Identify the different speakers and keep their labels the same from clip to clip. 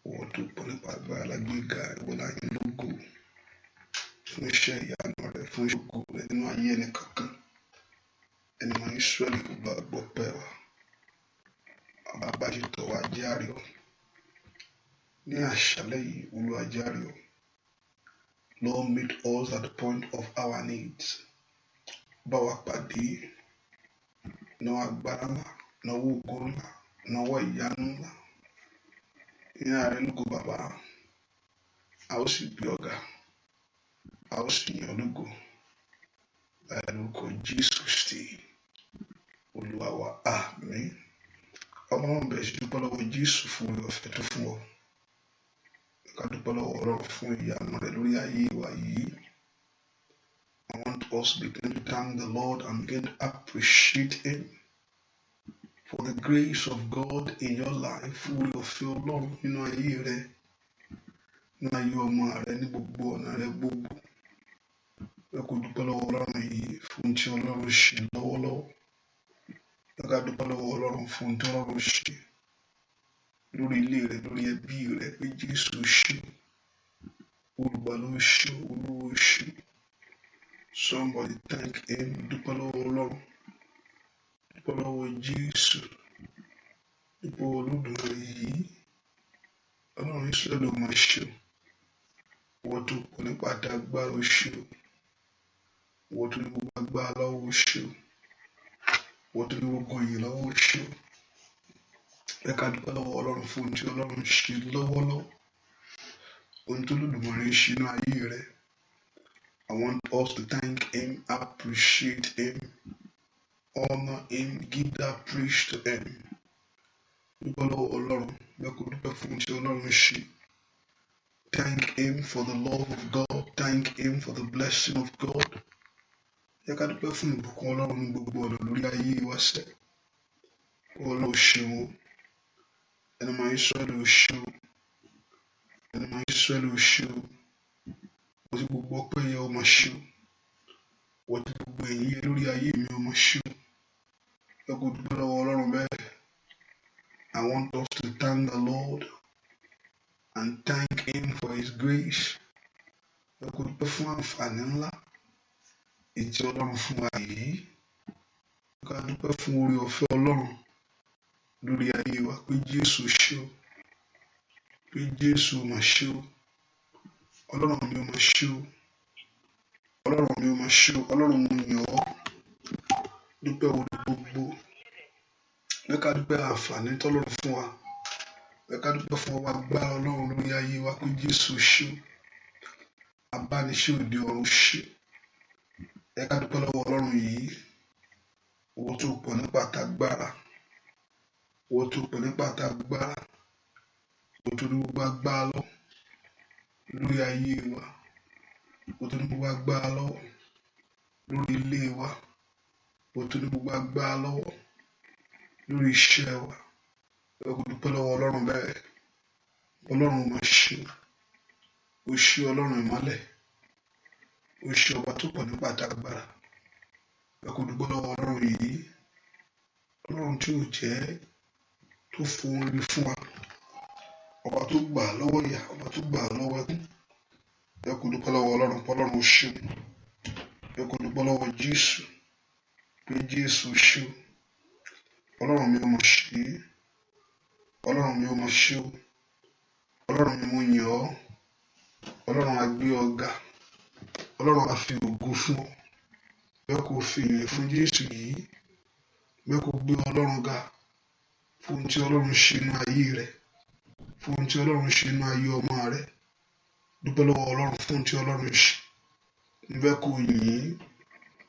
Speaker 1: ìwọ tó pọ̀ nípa agbára lágbèéga, ìwọ la yìn lógo fún iṣẹ́ ìyanu rẹ, fún ìṣògo rẹ nínú ayé ẹni kankan. Ẹni mọ Ísírẹ́lì kò bá gbọ́ pẹ́ wa. Bàbá bájútó wa jẹ́ àríọ̀. Ní àṣálẹ́ yìí, Olúwa jẹ́ àríọ̀. Lord, meet us at the point of our needs. Bá wa pàdé, náwó agbára ńlá, náwó ògo ńlá, náwó ìyanu ńlá. Ní àárẹ̀ lógo bàbá, a ó sì gbé ọ̀gá, a ó sì yìn ọ́ lógo. Láì lórúkọ Jésù Kristi, Olúwa wa, àmín. Ọlọ́run bẹ̀rẹ̀ sí dúpẹ́ lọ́wọ́ Jésù fún oore ọ̀fẹ́ tó fún ọ. Ká dúpẹ́ lọ́wọ́ Ọlọ́run fún ìyanu rẹ̀ lórí ayé wa yìí. I want us to begin to thank the Lord and begin to appreciate Him for the grace of God in your life. Fún oore ọ̀fẹ́ Ọlọ́run nínú ayé rẹ, nínú ayé ọmọ rẹ, ní gbogbo ọ̀nà rẹ gbogbo. Ẹ kò dúpẹ́ lọ́wọ́ Ọlọ́run yìí fún tí Ọlọ́run ṣe lọ́wọ́lọ́wọ́. Ká dúpẹ́ lọ́wọ́ Ọlọ́run fún tí Ọlọ́run ṣe lórí ilé rẹ, lórí ẹbí rẹ, pé Jésù ṣe, Olùgbàlà ṣe, Olúwa ṣe. Somebody thank Him. Dúpẹ́ lọ́wọ́ Ọlọ́run. Dúpẹ́ lọ́wọ́ Jésù. Dúpẹ́ Olódùmarè yìí. Ọlọ́run Ísírẹ́lì máa ṣe. Ìwọ tó pọ̀ nípa agbára ṣe. Ìwọ tó ní gbogbo agbára lọ́wọ́ ṣe. Ìwọ tó ní gbogbo ìyìn lọ́wọ́ ṣe. Ẹ ká dúpẹ́ lọ́wọ́ Ọlọ́run fún ohun tí Ọlọ́run ṣe lọ́wọ́lọ́wọ́. Ohun tó Olódùmarè ṣe nínú ayé rẹ. I want us to thank Him, appreciate Him, honor Him, give that praise to Him. Dúpẹ́ lọ́wọ́ Ọlọ́run. Ẹ kò dúpẹ́ fún ohun tí Ọlọ́run ṣe. Thank Him for the love of God. Thank Him for the blessing of God. Ẹ ká dúpẹ́ fún ìbùkún Ọlọ́run ní gbogbo ọ̀nà lórí ayé wa sẹ́. Ọlọ́run ṣeun. Ẹni mọ Ísírẹ́lì ṣeun. Ẹni mọ Ísírẹ́lì ṣeun. Wọ́n ti gbogbo ọpẹ́ yẹ ọmọ ṣeun. Wọ́n ti gbogbo ẹ̀yìn yẹ lórí ayé mi ọmọ ṣeun. Ẹ kò dúpẹ́ lọ́wọ́ Ọlọ́run bẹ́ẹ̀. I want us to thank the Lord and thank Him for His grace. Ẹ kò dúpẹ́ fún àǹfààní ńlá èyí tí Ọlọ́run fún wa yìí. Ẹ ká dúpẹ́ fún oore ọ̀fẹ́ Ọlọ́run lórí ayé wa, pé Jésù ṣe o, pé Jésù mà ṣe o. Ọlọ́run mi ò mà ṣe o. Ọlọ́run mi ò mà ṣe o. Ọlọ́run mo yìn ọ́. Dúpẹ́ oore gbogbo. Ẹ ká dúpẹ́ àǹfààní tọ́lọ́run fún wa. Ẹ ká dúpẹ́ fún ọwọ́ agbára Ọlọ́run lórí ayé wa, pé Jésù ṣe o. Abániṣe òde ọ̀run ṣe. Ẹ ká dúpẹ́ lọ́wọ́ Ọlọ́run yìí. Owó tó pọ̀ nípa tagbára. Owó tó pọ̀ nípa tagbára. Owó tó ní gbogbo agbára lọ lórí ayé wa. Owó tó ní gbogbo agbára lọ lórí ilé wa. Owó tó ní gbogbo agbára lọ lórí iṣẹ́ wa. Ẹ kò dúpẹ́ lọ́wọ́ Ọlọ́run bẹ́ẹ̀. Ọlọ́run mà ṣe. Ó ṣe Ọlọ́run ìmọ́lẹ̀. Ó ṣe ọba tó pọ̀ nípa tagbára. Ẹ kò dúpẹ́ lọ́wọ́ Ọlọ́run yìí. Ọlọ́run tí ò jẹ́ tó fún orí fún wa. Ọba tó gbà lọ́wọ́ ìyà, ọba tó gbà lọ́wọ́ ẹkún. Ẹ kò dúpẹ́ lọ́wọ́ Ọlọ́run pé Ọlọ́run ṣe. Ẹ kò dúpẹ́ lọ́wọ́ Jésù pé Jésù ṣe. Ọlọ́run mi ò mọ̀ ṣe. Ọlọ́run mi ò mọ̀ ṣe o. Ọlọ́run mi mo yìn ọ́. Ọlọ́run á gbé ọ ga. Ọlọ́run á fi ògo fún ọ. Bẹ́ẹ̀ kò fi ìyìn fún Jésù yìí. Bẹ́ẹ̀ kò gbé Ọlọ́run ga fún ohun tí Ọlọ́run ṣe nínú ayé rẹ. Fún ohun tí Ọlọ́run ṣe nínú ayé ọmọ rẹ. Dúpẹ́ lọ́wọ́ Ọlọ́run fún ohun tí Ọlọ́run ṣe. Bẹ́ẹ̀ kò yìn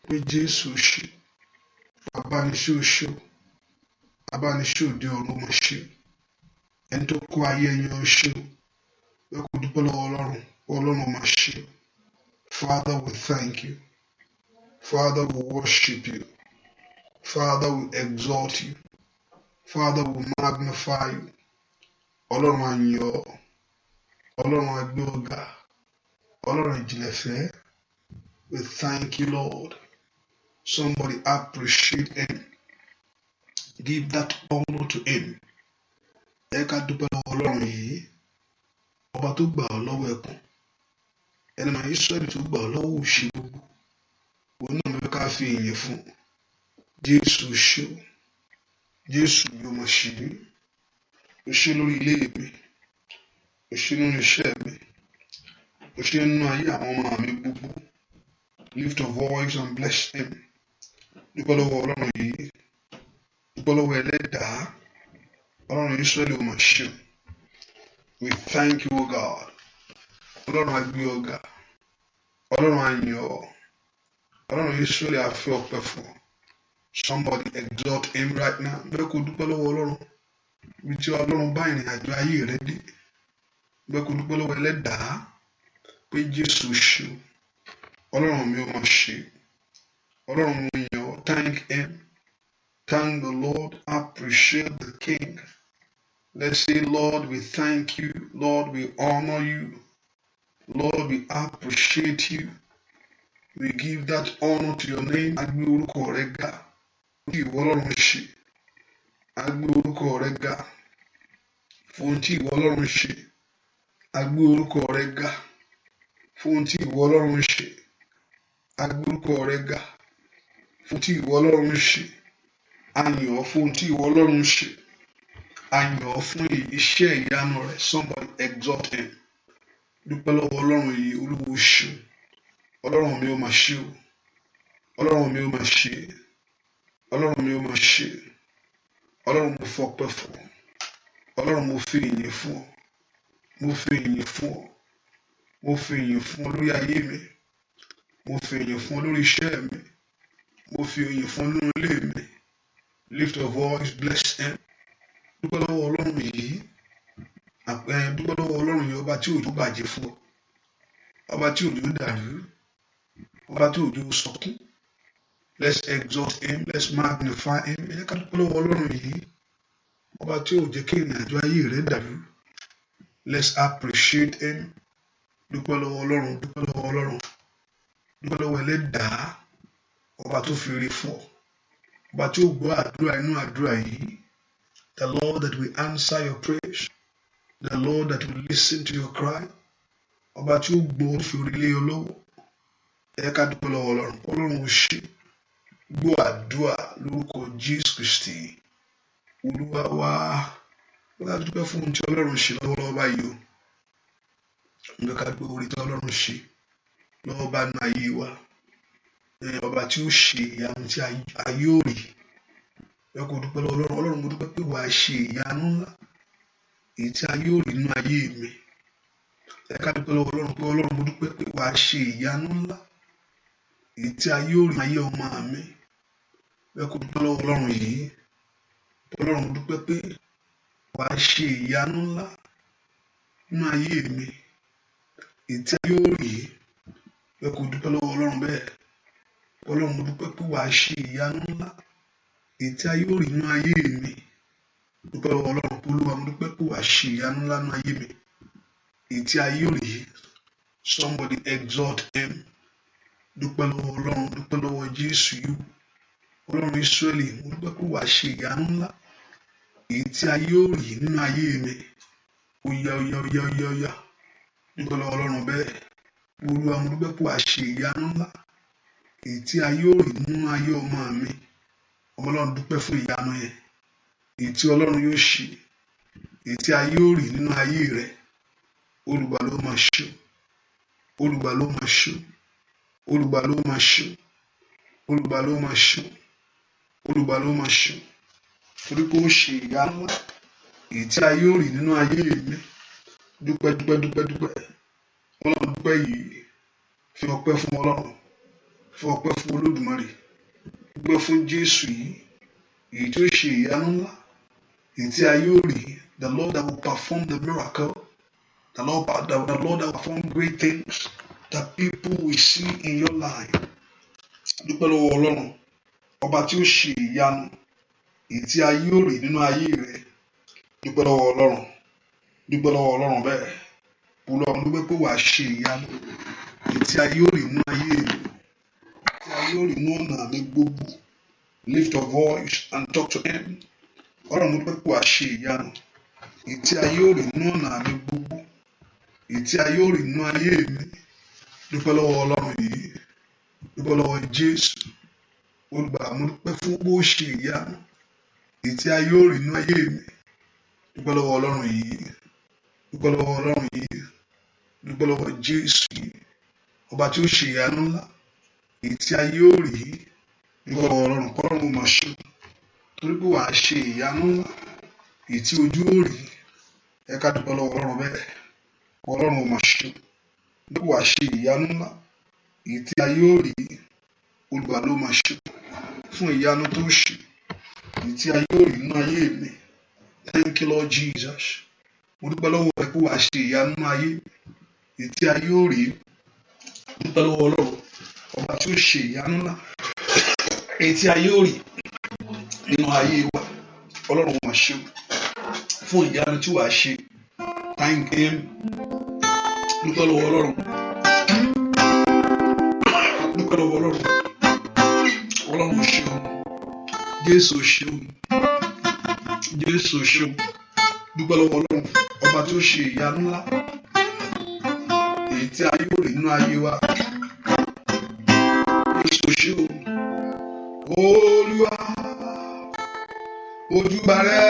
Speaker 1: pé Jésù ṣe. Abániṣe ò ṣe o. Abániṣe òde ọ̀run mà ṣe. Ẹni tó kó ayé ẹyin ó ṣe o. Bẹ́ẹ̀ kò dúpẹ́ lọ́wọ́ Ọlọ́run. Ọlọ́run mà ṣe. Father, we thank you. Father, we worship you. Father, we exalt you. Father, we magnify you. Ọlọ́run á yìn ọ́. Ọlọ́run á gbé ọ ga. Ọlọ́run ìjìnlẹ̀ fẹ́. We thank you, Lord. Somebody appreciate Him. Give that honor to Him. Ẹ ká dúpẹ́ lọ́wọ́ Ọlọ́run yìí. ọba tó gbà ọ́ lọ́wọ́ ẹkún, ẹni máa Ísírẹ́lì tó gbà ọ́ lọ́wọ́ òṣì gbogbo, òun náà ló fẹ́ ká fi ìyìn fún. Jésù ṣé o, Jésù yóò máa ṣe mí, o ṣé lórí ilé mi, o ṣé nínú iṣẹ́ mi, o ṣé nínú ayé àwọn ọmọ mi gbogbo. Lift your voice and bless him. Dúpẹ́ lọ́wọ́ Ọlọ́run yìí, dúpẹ́ lọ́wọ́ ẹlẹ́dàá, Ọlọ́run Ísírẹ́lì ó máa ṣe o. We thank you, O God. Ọlọ́run á gbé ọ ga, Ọlọ́run á yìn ọ́, Ọlọ́run Ísírẹ́lì á fi ọpẹ́ fún ọ. Somebody exalt him right now. Bẹ́ẹ̀ kó dúpẹ́ lọ́wọ́ Ọlọ́run, bí tí Ọlọ́run bá ìrìn àjò ayé rẹ dé. Bẹ́ẹ̀ kó dúpẹ́ lọ́wọ́ ẹlẹ́dàá pé Jésù ṣe o. Ọlọ́run mi ó máa ṣe, Ọlọ́run mo yìn ọ́. Thank him, thank the Lord, appreciate the King. Let's say, Lord, we thank you, Lord, we honor you, Lord, we appreciate you. We give that honor to your name. A gbé orúkọ rẹ ga, tí ìwọ Ọlọ́run ṣe. A gbé orúkọ rẹ ga, fún tí ìwọ Ọlọ́run ṣe. A gbé orúkọ rẹ ga, fún tí ìwọ Ọlọ́run ṣe. A gbé orúkọ rẹ ga, fún tí ìwọ Ọlọ́run ṣe. A yìn ọ́ fún tí ìwọ Ọlọ́run ṣe. A yìn ọ́ fún iṣẹ́ ìyanu rẹ. Somebody exalt him. Dúpẹ́ lọ́wọ́ Ọlọ́run yìí, Olúwa ṣe. Ọlọ́run mi ó máa ṣe o. Ọlọ́run mi ó máa ṣe. Ọlọ́run mi ó máa ṣe. Ọlọ́run mo fọpẹ́ fún ọ. Ọlọ́run mo fi ìyìn fún ọ. Mo fi ìyìn fún ọ. Mo fi ìyìn fún ọ lórí ayé mi. Mo fi ìyìn fún ọ lórí iṣẹ́ mi. Mo fi ìyìn fún ọ nínú ilé mi. Lift your voice, bless him. Dúpẹ́ lọ́wọ́ Ọlọ́run yìí. Dúpẹ́ lọ́wọ́ Ọlọ́run yìí, ọba tí òjò bàjẹ́ fún ọ. Ọba tí òjò dàrú. Ọba tí òjò sọkún. Let's exalt him, let's magnify him. Ẹ jẹ́ ká dúpẹ́ lọ́wọ́ Ọlọ́run yìí. Ọba tí ò jẹ́ kí ìrìn àjò ayé rẹ dàrú. Let's appreciate him. Dúpẹ́ lọ́wọ́ Ọlọ́run, dúpẹ́ lọ́wọ́ Ọlọ́run. Dúpẹ́ lọ́wọ́ ẹlẹ́dàá. Ọba tó fi ire fún ọ. Ọba tí ó gbọ́ àdúrà inú àdúrà yìí. The Lord that will answer your prayers. The Lord that will listen to your cry. Ọba tí ó gbọ́ fi orí lé ọ lọ́wọ́. Ẹ jẹ́ ká dúpẹ́ lọ́wọ́ Ọlọ́run. Ọlọ́run ó ṣe. Gbọ́ àdúrà lórúkọ Jésù Kristi. Olúwa wa. Wọ́n á dúpẹ́ fún ohun tí Ọlọ́run ṣe lọ́wọ́lọ́wọ́ báyìí o. Ǹjẹ́ ká gbé orí tí Ọlọ́run ṣe lọ́wọ́ bá nínú ayé wa. Ọba tí ó ṣe ìyanu tí ayé ò rí. Ẹ kò dúpẹ́ lọ́wọ́ Ọlọ́run. Ọlọ́run mo dúpẹ́ pé wàá ṣe ìyanu ńlá èyí tí ayé ò rí nínú ayé mi. Ẹ ká dúpẹ́ lọ́wọ́ Ọlọ́run pé Ọlọ́run mo dúpẹ́ pé wàá ṣe ìyanu ńlá èyí tí ayé ò rí nínú ayé ọmọ mi. Ẹ kò dúpẹ́ lọ́wọ́ Ọlọ́run yìí. Ọlọ́run mo dúpẹ́ pé wàá ṣe ìyanu ńlá nínú ayé mi èyí tí ayé ò rí. Ẹ kò dúpẹ́ lọ́wọ́ Ọlọ́run bẹ́ẹ̀. Ọlọ́run mo dúpẹ́ pé wàá ṣe ìyanu ńlá èyí tí ayé ò rí nínú ayé mi. Dúpẹ́ lọ́wọ́ Ọlọ́run pé Olúwa mo dúpẹ́ pé wàá ṣe ìyanu ńlá nínú ayé mi èyí tí ayé ò rí. Somebody exalt him. Dúpẹ́ lọ́wọ́ Ọlọ́run, dúpẹ́ lọ́wọ́ Jésù yìí. Ọlọ́run Ísírẹ́lì, mo dúpẹ́ pé wàá ṣe ìyanu ńlá èyí tí ayé ò rí nínú ayé mi. Oya oya oya oya oya. Dúpẹ́ lọ́wọ́ Ọlọ́run bẹ́ẹ̀. Olúwa mo dúpẹ́ pé wàá ṣe ìyanu ńlá èyí tí ayé ò rí nínú ayé ọmọ mi. Ọmọ Ọlọ́run dúpẹ́ fún ìyanu yẹn èyí tí Ọlọ́run yóò ṣe èyí tí ayé ò rí nínú ayé rẹ. Olùgbà ló máa ṣe. Olùgbà ló máa ṣe. Olùgbà ló máa ṣe. Olùgbà ló máa ṣe. Olùgbà ló máa ṣe. Torí pé ó ṣe ìyanu ńlá èyí tí ayé ò rí nínú ayé mi. Dúpẹ́ dúpẹ́ dúpẹ́ dúpẹ́. Ọlọ́run dúpẹ́ yìí. Fi ọpẹ́ fún Ọlọ́run. Fi ọpẹ́ fún Olódùmarè. Dúpẹ́ fún Jésù yìí èyí tí ó ṣe ìyanu ńlá èyí tí ayé ò rí. The Lord that will perform the miracle. The Lord that will perform great things that people will see in your life. Dúpẹ́ lọ́wọ́ Ọlọ́run. Ọba tí ó ṣe ìyanu èyí tí ayé ò rí nínú ayé rẹ. Dúpẹ́ lọ́wọ́ Ọlọ́run. Dúpẹ́ lọ́wọ́ Ọlọ́run bẹ́ẹ̀. Olúwa mo dúpẹ́ pé wàá ṣe ìyanu èyí tí ayé ò rí nínú ayé mi. Tí ayé ò rí nínú ọ̀nà mi gbogbo. Lift your voice and talk to him. Ọlọ́run mo dúpẹ́ pé wàá ṣe ìyanu èyí tí ayé ò rí nínú ọ̀nà mi gbogbo. èyí tí ayé ò rí nínú ayé mi. Dúpẹ́ lọ́wọ́ Ọlọ́run yìí, dúpẹ́ lọ́wọ́ Jésù. Olùgbàlà, mo dúpẹ́ fún bó ṣe ìyanu èyí tí ayé ò rí nínú ayé mi. Dúpẹ́ lọ́wọ́ Ọlọ́run yìí, dúpẹ́ lọ́wọ́ Ọlọ́run yìí, dúpẹ́ lọ́wọ́ Jésù yìí, ọba tí ó ṣe ìyanu ńlá èyí tí ayé ò rí. Dúpẹ́ lọ́wọ́ Ọlọ́run, kọ́lọ́run máa ṣe, torí pé wàá ṣe ìyanu ńlá èyí tí ojú ò rí. Ẹ ká dúpẹ́ lọ́wọ́ Ọlọ́run bẹ́ẹ̀, Ọlọ́run máa ṣe, bí wàá ṣe ìyanu ńlá èyí tí ayé ò rí. Olùgbàlà ló máa ṣe fún ìyanu tó ṣe èyí tí ayé ò rí nínú ayé mi. Thank you, Lord Jesus. Mo dúpẹ́ lọ́wọ́ ẹ pé wàá ṣe ìyanu nínú ayé èyí tí ayé ò rí. Dúpẹ́ lọ́wọ́ Ọlọ́run, ọba tí ó ṣe ìyanu ńlá èyí tí ayé ò rí nínú ayé wa. Ọlọ́run máa ṣe fún ìyanu tí wàá ṣe. Thank him. Dúpẹ́ lọ́wọ́ Ọlọ́run, dúpẹ́ lọ́wọ́ Ọlọ́run. Ọlọ́run ṣeun, Jésù ṣeun, Jésù ṣeun. Dúpẹ́ lọ́wọ́ Ọlọ́run, ọba tí ó ṣe ìyanu ńlá èyí tí ayé ò rí nínú ayé wa. Jésù ṣeun. Olúwa, ojúbà rẹ,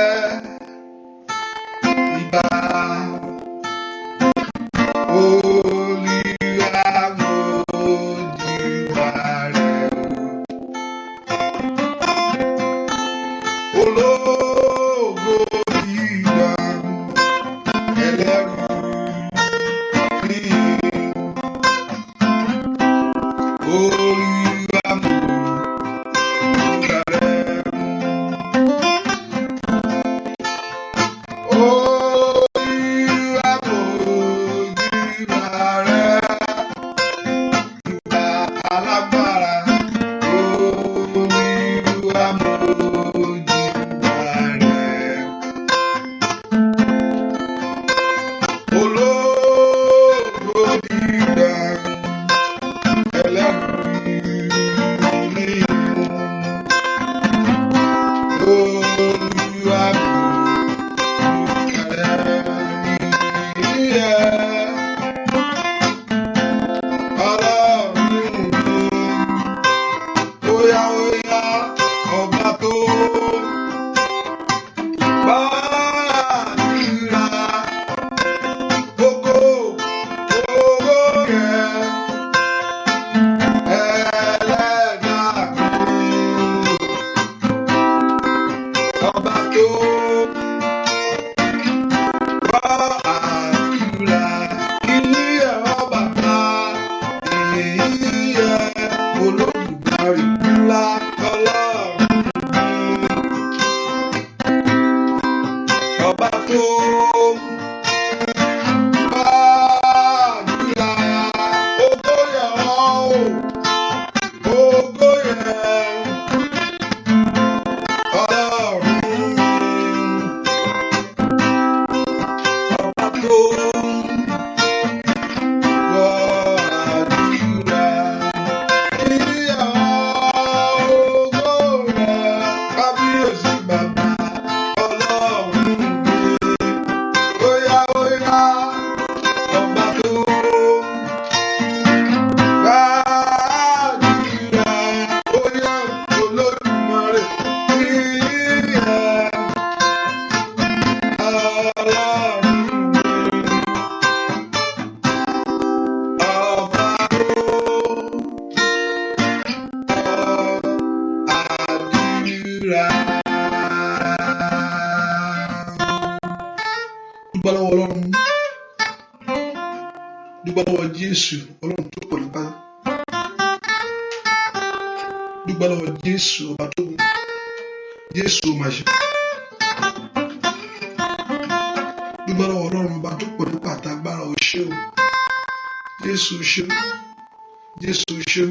Speaker 1: ìbà. Dúpẹ́ lọ́wọ́ Ọlọ́run, dúpẹ́ lọ́wọ́ Jésù, Ọlọ́run tó pọ̀ nípa. Dúpẹ́ lọ́wọ́ Jésù, ọba tó wù. Jésù máa ṣe. Dúpẹ́ lọ́wọ́ Ọlọ́run, ọba tó pọ̀ nípa àtàgbára. O ṣé o, Jésù ṣe, Jésù ṣe,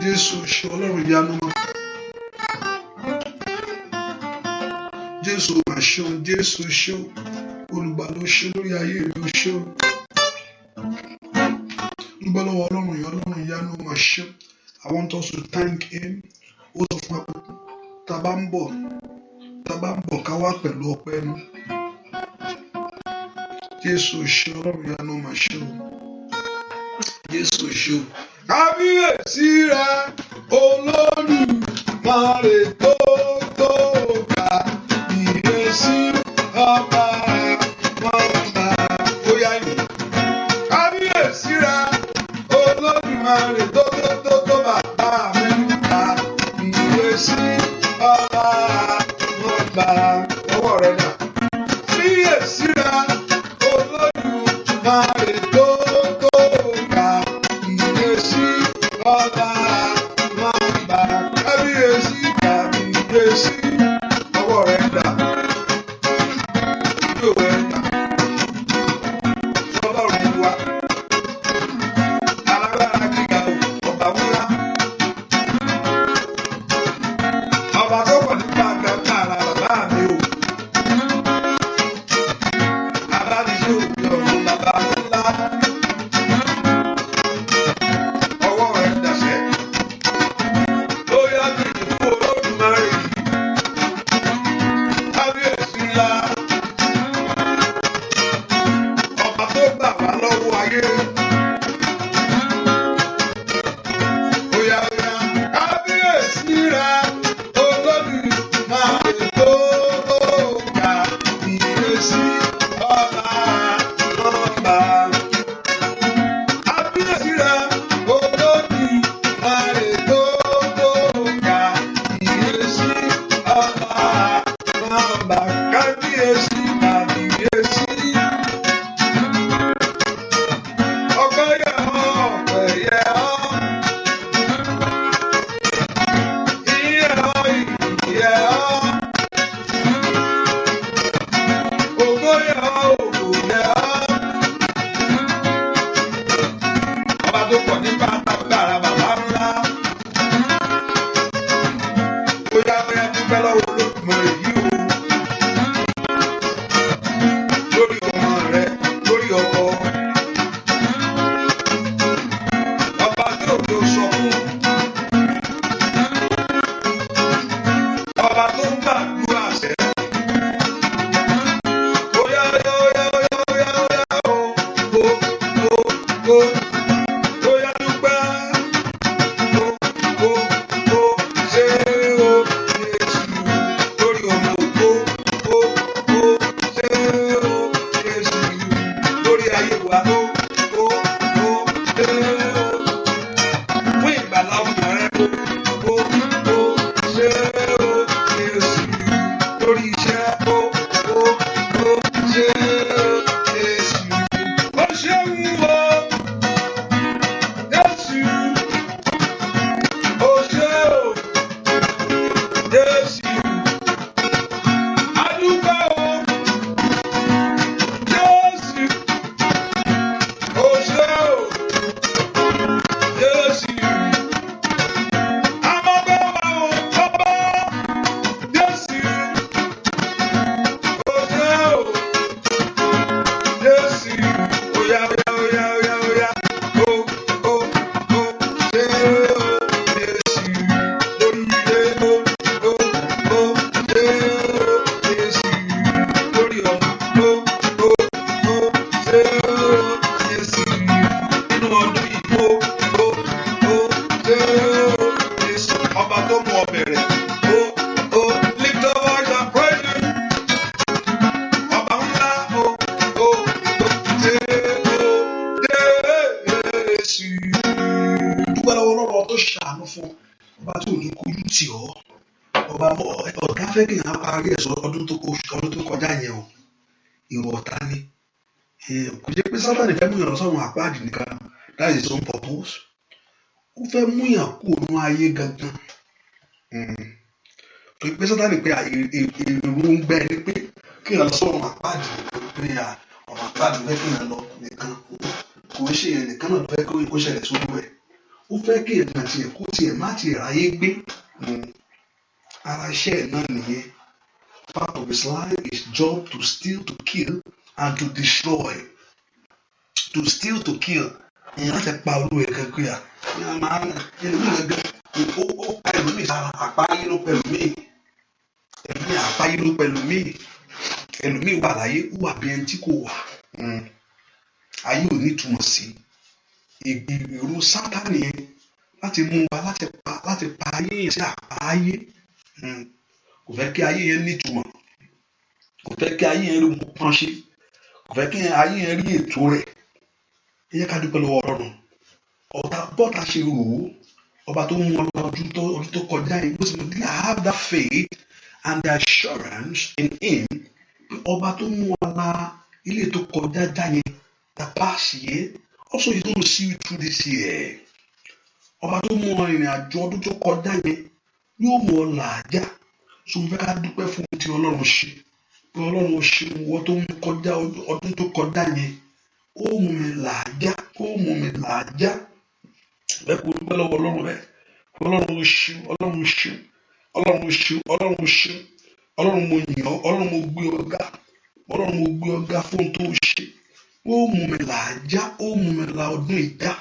Speaker 1: Jésù ṣe. Ọlọ́run ìyanu mọ́. Jésù máa ṣe o, Jésù ṣe o. Olùgbàlà ó ṣe lórí ayé rẹ, ó ṣe o. Dúpẹ́ lọ́wọ́ Ọlọ́run yìí, Ọlọ́run ìyanu máa ṣe. I want us to thank him. Ó sọ fún wa pé tá a bá ń bọ̀ ká wá pẹ̀lú ọpẹ́ nu. Jésù ṣe ọlọ́run yanu máa ṣe o. Jésù ṣe o. Kábíyèsí rẹ Olódùmarè tó ga, ìrẹsì ọba mọ́ta. Ó yá ìlú. Kábíyèsí rẹ Olódùmarè tó bàbá mi ga, ìrẹsì ọba mọ́ta. Ọwọ́ rẹ dà. Kábíyèsí rẹ Olódùmarè tó ga, ìrẹsì ọba mọ́ta. Kábíyèsí kábíyèsí. Ọwọ́ rẹ dà. Ìjọ rẹ dà. Ọlọ́run wa. Alágbára gíga o, ọba wúrà. Ọba tó pọ̀ nípa agbára bàbá mi o. Abániṣe òbí ọ̀run bàbá ńlá. Ọwọ́ rẹ̀ dàṣẹ. Ó yá kìí fún Olódùmarè. Kábíyèsí ńlá. Ọba tó gbà wá lọ́wọ́ ayé. Ó yá kábíyèsí rẹ̀ Olódùmarè tó ga, ìrẹsì ọba ọba. Kábíyèsí rẹ̀ Olódùmarè tó ga, ìrẹsì ọba ọba. Kábíyèsí kábíyèsí. Ọpẹ́ yẹ ọ́, ọpẹ́ yẹ ọ́. Ìyẹ́ ọ́, ìyẹ́ ọ́. Ògo yẹ ọ́, ògo yẹ ọ́. Ọba tó pọ̀ nípa agbára bàbá ńlá. Ó yá dúpẹ́ lọ́wọ́ Olódùmarè yìí o. Lórí ọmọ rẹ, lórí ọkọ. Ọba tí òjò sọ fún. Ọba tó ń gbàdúrà sẹ́. Ó yá o. Ó yá dúpẹ́. Ṣé o Jésù lórí ọmọ ògo. Ṣé o Jésù lórí ayé wa. Ṣé o fún ìgbàlá ọmọ rẹ. Ṣé o Jésù lórí iṣẹ́. Ṣé o Jésù. Ó ṣeun o Jésù. Ó ṣe o Jésù. Adúpẹ́ o Jésù. Ó ṣe o Jésù. Amọ̀gbẹ́ wa o bàbá Jésù. Ó ṣe o Jésù. Ó yá. Ó ṣe o Jésù. Lórí ilé ṣe o Jésù. Lórí ọmọ ṣe o Jésù. Nínú ọdún yìí ṣe o Jésù. Ọba tó mú ọ bẹ̀rẹ̀. Lift your voice and praise him. Ọba ńlá ṣe o Jésù. Dúpẹ́ lọ́wọ́ Ọlọ́run tó ṣàánú fún ọba tó ní kojú tì ọ́. Ọba ọ̀gá fẹ́ kí n parí ẹ̀sọ́ ọdún tó kọjá yẹn o. Ìwọ ọ̀tá ni. Kò jẹ́ pé Sátánì fẹ́ mú yàn lọ sọ́run àpáàdì nìkan. That is his own purpose. Ó fẹ́ mú yàn kú òun ayé gangan. Kò jẹ́ pé Sátánì pé èrò ń gbẹ́ ni pé kí yàn lọ sọ́run àpáàdì. Pé ọ̀run àpáàdì fẹ́ kí yàn lọ nìkan. Kò ń ṣe yẹn nìkan náà ló fẹ́ kó ṣẹlẹ̀ sójú ẹ̀. Ó fẹ́ kí ẹ̀gbọ́n tiẹ̀ kó tiẹ̀ má tiẹ̀ ráyé gbé. Ara iṣẹ́ ẹ̀ náà nìyẹn. Part of his life is job to steal, to kill, and to destroy. To steal, to kill. Láti pa olú ẹ̀ kan kíá. Ẹlòmíì gẹ́gẹ́ ó pa ẹlòmíì sára àpáyé ló pẹ̀lú míì. Ẹlòmíì àpáyé ló pẹ̀lú míì. Ẹlòmíì wà láyé ó wà bí ẹni tí kò wà. ayé ò ní túmọ̀ sí ìrú Sátánì yẹn láti mú wa láti pa ayé yẹn sí àpá ayé. Kò fẹ́ kí ayé yẹn nítumọ̀, kò fẹ́ kí ayé yẹn rí ohun kan ṣe, kò fẹ́ kí ayé yẹn rí ètò rẹ̀. Ẹ jẹ́ ká dúpẹ́ lọ́wọ́ Ọlọ́run. Bọ́tà ṣe rò ó, ọba tó mú ọ lọ ọdún tó kọjá yìí, bó ti mọ̀ ní I have that faith and the assurance in him. Ọba tó mú ọ la ilé tó kọjá já yẹn, the past year, also he's going to see you through this year. Ọba tó mú ọ ìrìn àjò ọdún tó kọjá yẹn yóò mú ọ làájá. So mo fẹ́ ká dúpẹ́ fún ohun tí Ọlọ́run ṣe. Pé Ọlọ́run ṣe wọ́n tó mú kọjá ọdún tó kọjá yẹn. Ó mú mi làájá, ó mú mi làájá. Bẹ́ẹ̀ kò dúpẹ́ lọ́wọ́ Ọlọ́run bẹ́ẹ̀. Ọlọ́run ṣe, Ọlọ́run ṣe, Ọlọ́run ṣe, Ọlọ́run ṣe. Ọlọ́run mo yìn ọ́, Ọlọ́run mo gbé ọ ga. Ọlọ́run mo gbé ọ ga fún ohun tó ṣe. Ó mú mi làájá, ó mú mi la ọdún ìjà.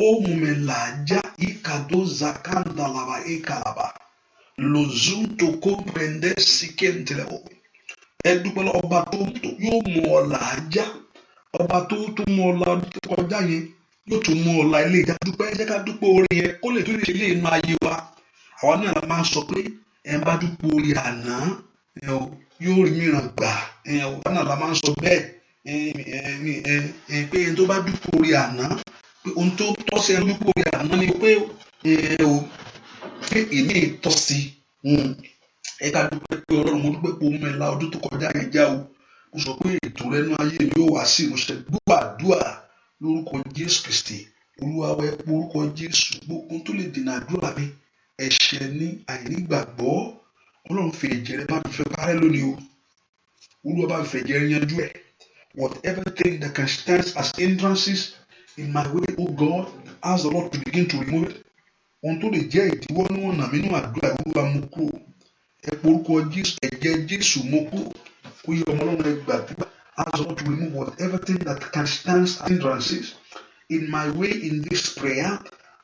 Speaker 1: Ó mú mi làájá, ìkàdó zakandalaba ìkàlàbà. Lozunto comprende sikentelebo. Ẹ dúpẹ́ lọ́wọ́ ọba tó yóò mú ọ làájá. Ọba tó mú ọ la ọdún tó kọjá yẹn yóò tún mú ọ la ilé ìjà. Dúpẹ́ ẹ jẹ́ ká dúpẹ́ orí yẹn kó lè tún lè ṣe ilé inú ayé wa. Àwa náà la máa ń sọ pé ẹ bá dúpẹ́ orí àná yóò rí mìíràn gbà. Àwa náà la máa ń sọ bẹ́ẹ̀. Pé ẹni tó bá dúpẹ́ orí àná, pé ohun tó tọ́ sí ẹni dúpẹ́ orí àná ni pé èmi tọ́ sí. Ẹ ká dúpẹ́ pé Ọlọ́run mo dúpẹ́ pé ohun ẹ̀la ọdún tó kọjá yẹn já o. Mo sọ pé ètò rẹ nínú ayé mi yóò wá sí ìmúṣẹ. Gbọ́ àdúrà lórúkọ Jésù Kristi. Olúwa wa ẹ pé orúkọ Jésù. Gbogbo tó lè dènà àdúrà mi, ẹ̀ṣẹ̀ ní àìnígbàgbọ́. Ọlọ́run fi ẹ̀jẹ̀ rẹ bá mi fẹ́ parẹ́ lónìí o. Olúwa bá mi fẹ́ ẹ̀jẹ̀ rẹ yanjú ẹ̀. Whatever thing that can stand as hindrances in my way, oh God, ask the Lord to begin to remove it. Ohun tó lè jẹ́ ìdíwọ́ ní ọ̀nà mi nínú àdúrà, Olúwa mú kúrò. Ẹ pé orúkọ Jésù, ẹ̀jẹ̀ Jésù mú kúrò. Kó yẹ ọmọ Ọlọ́run ẹ gbàdúrà. Ask the Lord to remove whatever thing that can stand as hindrances in my way in this prayer.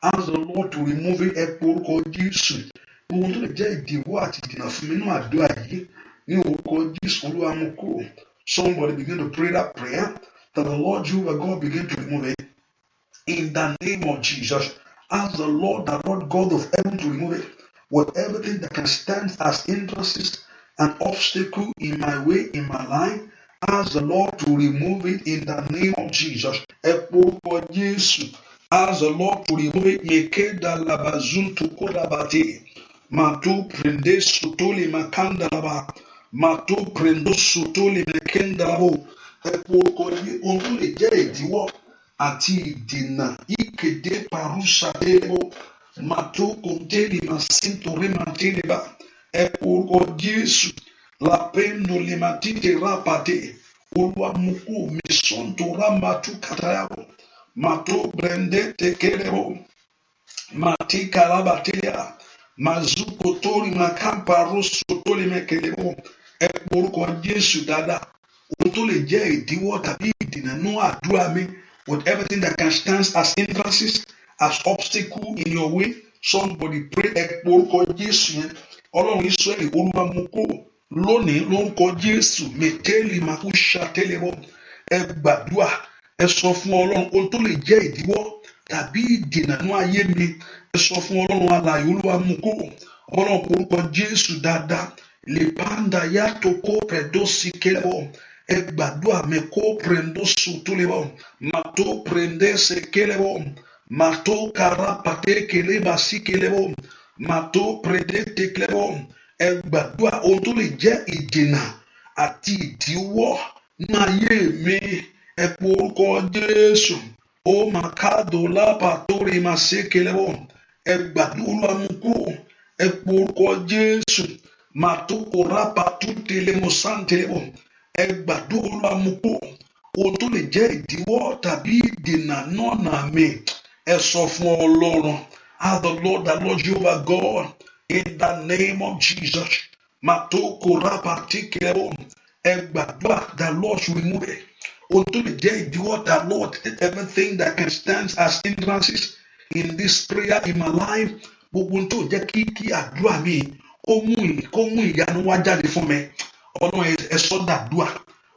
Speaker 1: Ask the Lord to remove it. Ẹ pé orúkọ Jésù. Ohun tó lè jẹ́ ìdíwọ́ àti ìdènà fún mi nínú àdúrà yìí, ní orúkọ Jésù, Olúwa mú kúrò. Somebody begin to pray that prayer that the Lord Jehovah God begin to remove it. In the name of Jesus, ask the Lord God of heaven to remove it. Whatever thing that can stand as hindrances and obstacle in my way, in my life, ask the Lord to remove it in the name of Jesus. Ask the Lord to remove it. Mekeda labazuntu kodabate. Matu prende sutoli makanda laba. Matu prendo sutoli mekenda labo. Ohun tó lè jẹ́ ìdíwọ́ àti ìdènà ìkéde parúṣà délébó. Matu kòntélì màsíntòrí màtélébà. Ẹ porúkọ Jésù. Lapendo limatite rapate. Olúwa mú kúrò mi sọ́ntòrá matu kàtàyàwó. Matu prende tekelebo. Mati kalabateya. Mazuko tori makampa rosso tori mekelebo. Ẹ porúkọ Jésù dáadáa. Ohun tó lè jẹ́ ìdíwọ́ tàbí ìdènà nínú àdúrà mi, whatever thing that can stand as hindrances, as obstacle in your way, somebody pray. Ẹ porúkọ Jésù yẹn. Ọlọ́run Ísírẹ́lì, Olúwa mú kúrò lónìí lórúkọ Jésù. Mètélì màkúṣà télébọ̀. Ẹ gbàdúrà. Ẹ sọ fún Ọlọ́run ohun tó lè jẹ́ ìdíwọ́ tàbí ìdènà nínú ayé mi. Ẹ sọ fún Ọlọ́run alààyè, Olúwa mú kúrò. Ọlọ́run porúkọ Jésù dáadáa. Lè pàǹdà yàtọ̀ kó pẹ̀dọ́sì kélébọ̀. Ẹ gbàdúrà mi kó prendo sutulebo. Mato prende se kelebo. Mato karapate keleba si kelebo. Mato prende te kelebo. Ẹ gbàdúrà ohun tó lè jẹ́ ìdènà àti ìdíwọ́ ní ayé mi. Ẹ pe orúkọ Jésù. Ó makado lápàtórí máa ṣe kelebo. Ẹ gbàdúrà mú kúrò. Ẹ pe orúkọ Jésù. Mato korapatu telemo santelebo. Ẹ gbàdúrà mú kúrò. Ohun tó lè jẹ́ ìdíwọ́ tàbí ìdènà náà mi. Ẹ sọ fún Ọlọ́run. Ask the Lord Jehovah God, in the name of Jesus. Matoko rapati kelebo. Ẹ gbàdúrà, the Lord should remove it. Ohun tó lè jẹ́ ìdíwọ́, the Lord, everything that can stand as hindrances in this prayer in my life. Gbogbo tó jẹ́ kí àdúrà mi kó mú ìyanu wá jáde fún mi. Ọlọ́run ẹ sọ dàdúrà.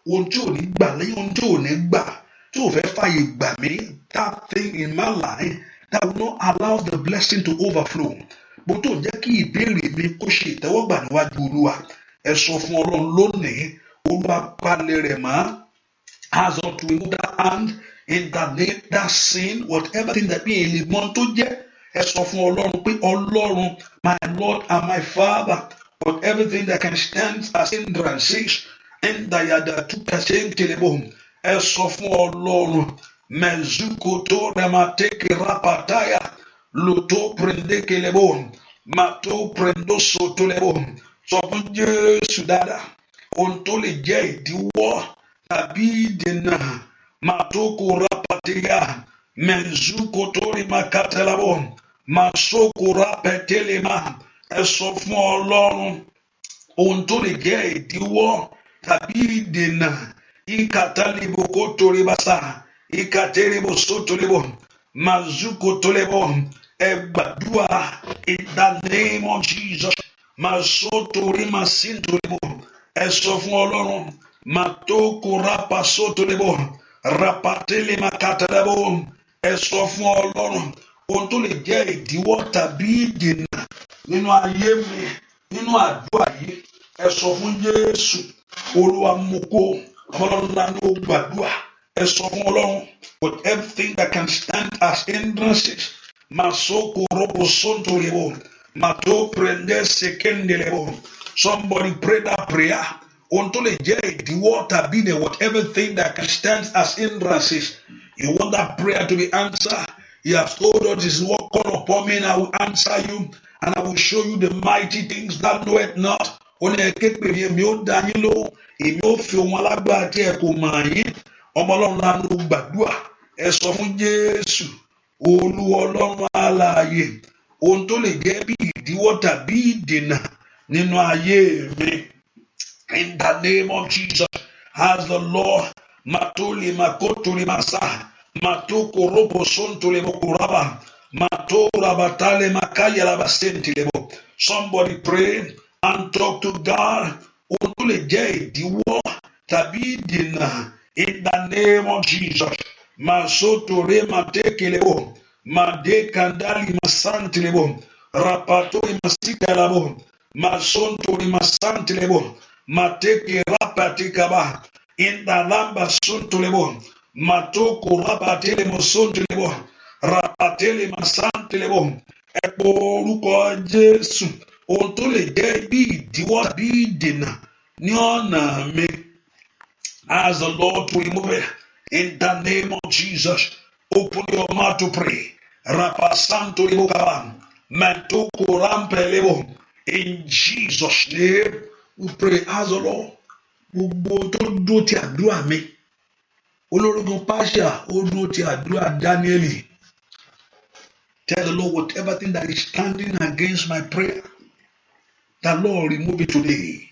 Speaker 1: ohun tí ò ní gbà lẹ́yìn ohun tí ò ní gbà tí ò fẹ́ fàyè gbà mí, that thing in my life that will not allow the blessing to overflow. Bó tó jẹ́ kí ìbéèrè mi kó ṣe ìtẹ́wọ́gbà níwájú Olúwa. Ẹ sọ fún Ọlọ́run lónìí, Olúwa palẹ̀ rẹ̀ mọ́. As of to remove that hand in that name, that sin, whatever thing that be in the month tó jẹ́. Ẹ sọ fún Ọlọ́run pé Ọlọ́run, my Lord and my Father, whatever thing that can stand as hindrances, and that you are to perceive telebo. Ẹ sọ fún Ọlọ́run, mezukoto remateke rapataya, loto prende kelebo, mato prendo sotolebo. Sọ fún Jésù dáadáa, ohun tó lè jẹ́ ìdíwọ́ tàbí ìdènà, mato ko rapataya, mezukoto remakatalabo, masoko rapetelema. Ẹ sọ fún Ọlọ́run, ohun tó lè jẹ́ ìdíwọ́ tàbí ìdènà, ìkàtàlíbò kó torí bàtà, ìkàtẹ́rẹ́bò sótòlébò, màzúkò tólébò. Ẹ gbàdúrà in the name of Jesus. Màsótòrí màsíntòlébò. Ẹ sọ fún Ọlọ́run, màtókò rápà sótòlébò, rápàtẹ́lẹ̀ màkàtàlébò. Ẹ sọ fún Ọlọ́run, ohun tó lè jẹ́ ìdíwọ́ tàbí ìdènà nínú ayé mi, nínú àdúrà yìí. Ẹ sọ fún Jésù, Olúwa mú kó. Ọlọ́run lánàá ó gbàdúrà. Ẹ sọ fún Ọlọ́run, with everything that can stand as hindrances, masoko robo sonto lebo, mato prende sekende lebo. Somebody pray that prayer. Ohun tó lè jẹ́ ìdíwọ́ tàbí the whatever thing that can stand as hindrances. You want that prayer to be answered. You have told us this is what call upon me and I will answer you and I will show you the mighty things that knoweth not. Ó ní ẹ ké pè mí, èmi ó dá yín lóhùn, èmi ó fi ohun alágbára tí ẹ kò mọ̀ yín. Ọmọ Ọlọ́run lánàá gbàdúrà. Ẹ sọ fún Jésù, Olúwa Ọlọ́run alààyè, ohun tó lè jẹ́ bí ìdíwọ́ tàbí ìdènà nínú ayé mi. In the name of Jesus, as the Lord, matoli makotoli masa, matoko robo sontole mokuraba, matora batale makaya labasenti lebo. Somebody pray and talk to God. Ohun tó lè jẹ́ ìdíwọ́ tàbí ìdènà in the name of Jesus. Masotore matekelebo, made kandali masantelebo, rapatori masikalabo, masontori masantelebo, mateke rapatikaba, in the lamba sontolebo, matoko rapatele mosontolebo, rapatele masantelebo. Ẹ pọ orúkọ Jésù. Ohun tó lè jẹ́ bí ìdíwọ́ tàbí ìdènà ní ọ̀nà mi. Ask the Lord to remove it in the name of Jesus. Open your mouth to pray. Rapasanto libokaba, mantoko rampelebo. In Jesus' name, we pray. Ask the Lord. Gbogbo tó dúró ti àdúrà mi. Olórígun Pàṣà, ó dúró ti àdúrà Dáníẹ́lì. Tell the Lord whatever thing that is standing against my prayer, the Lord remove it today.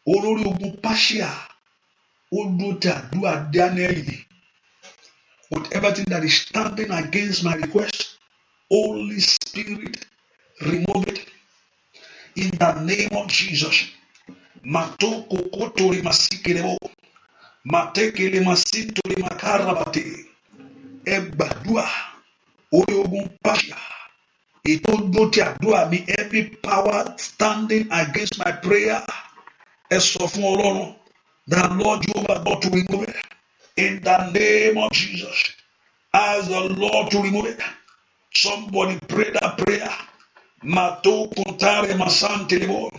Speaker 1: Olórígun Pàṣà, ó dúró ti àdúrà Dáníẹ́lì. Whatever thing that is standing against my request, Holy Spirit, remove it in the name of Jesus. Matoko kotori masikelebo, matekele masintori makarabate. Ẹ gbàdúrà, Ológun Pàṣà, ètò dúró ti àdúrà mi, every power standing against my prayer. Ẹ sọ fún Ọlọ́run, the Lord Jehovah God to remove it. In the name of Jesus, ask the Lord to remove it. Somebody pray that prayer. Mato kontare masantelebo.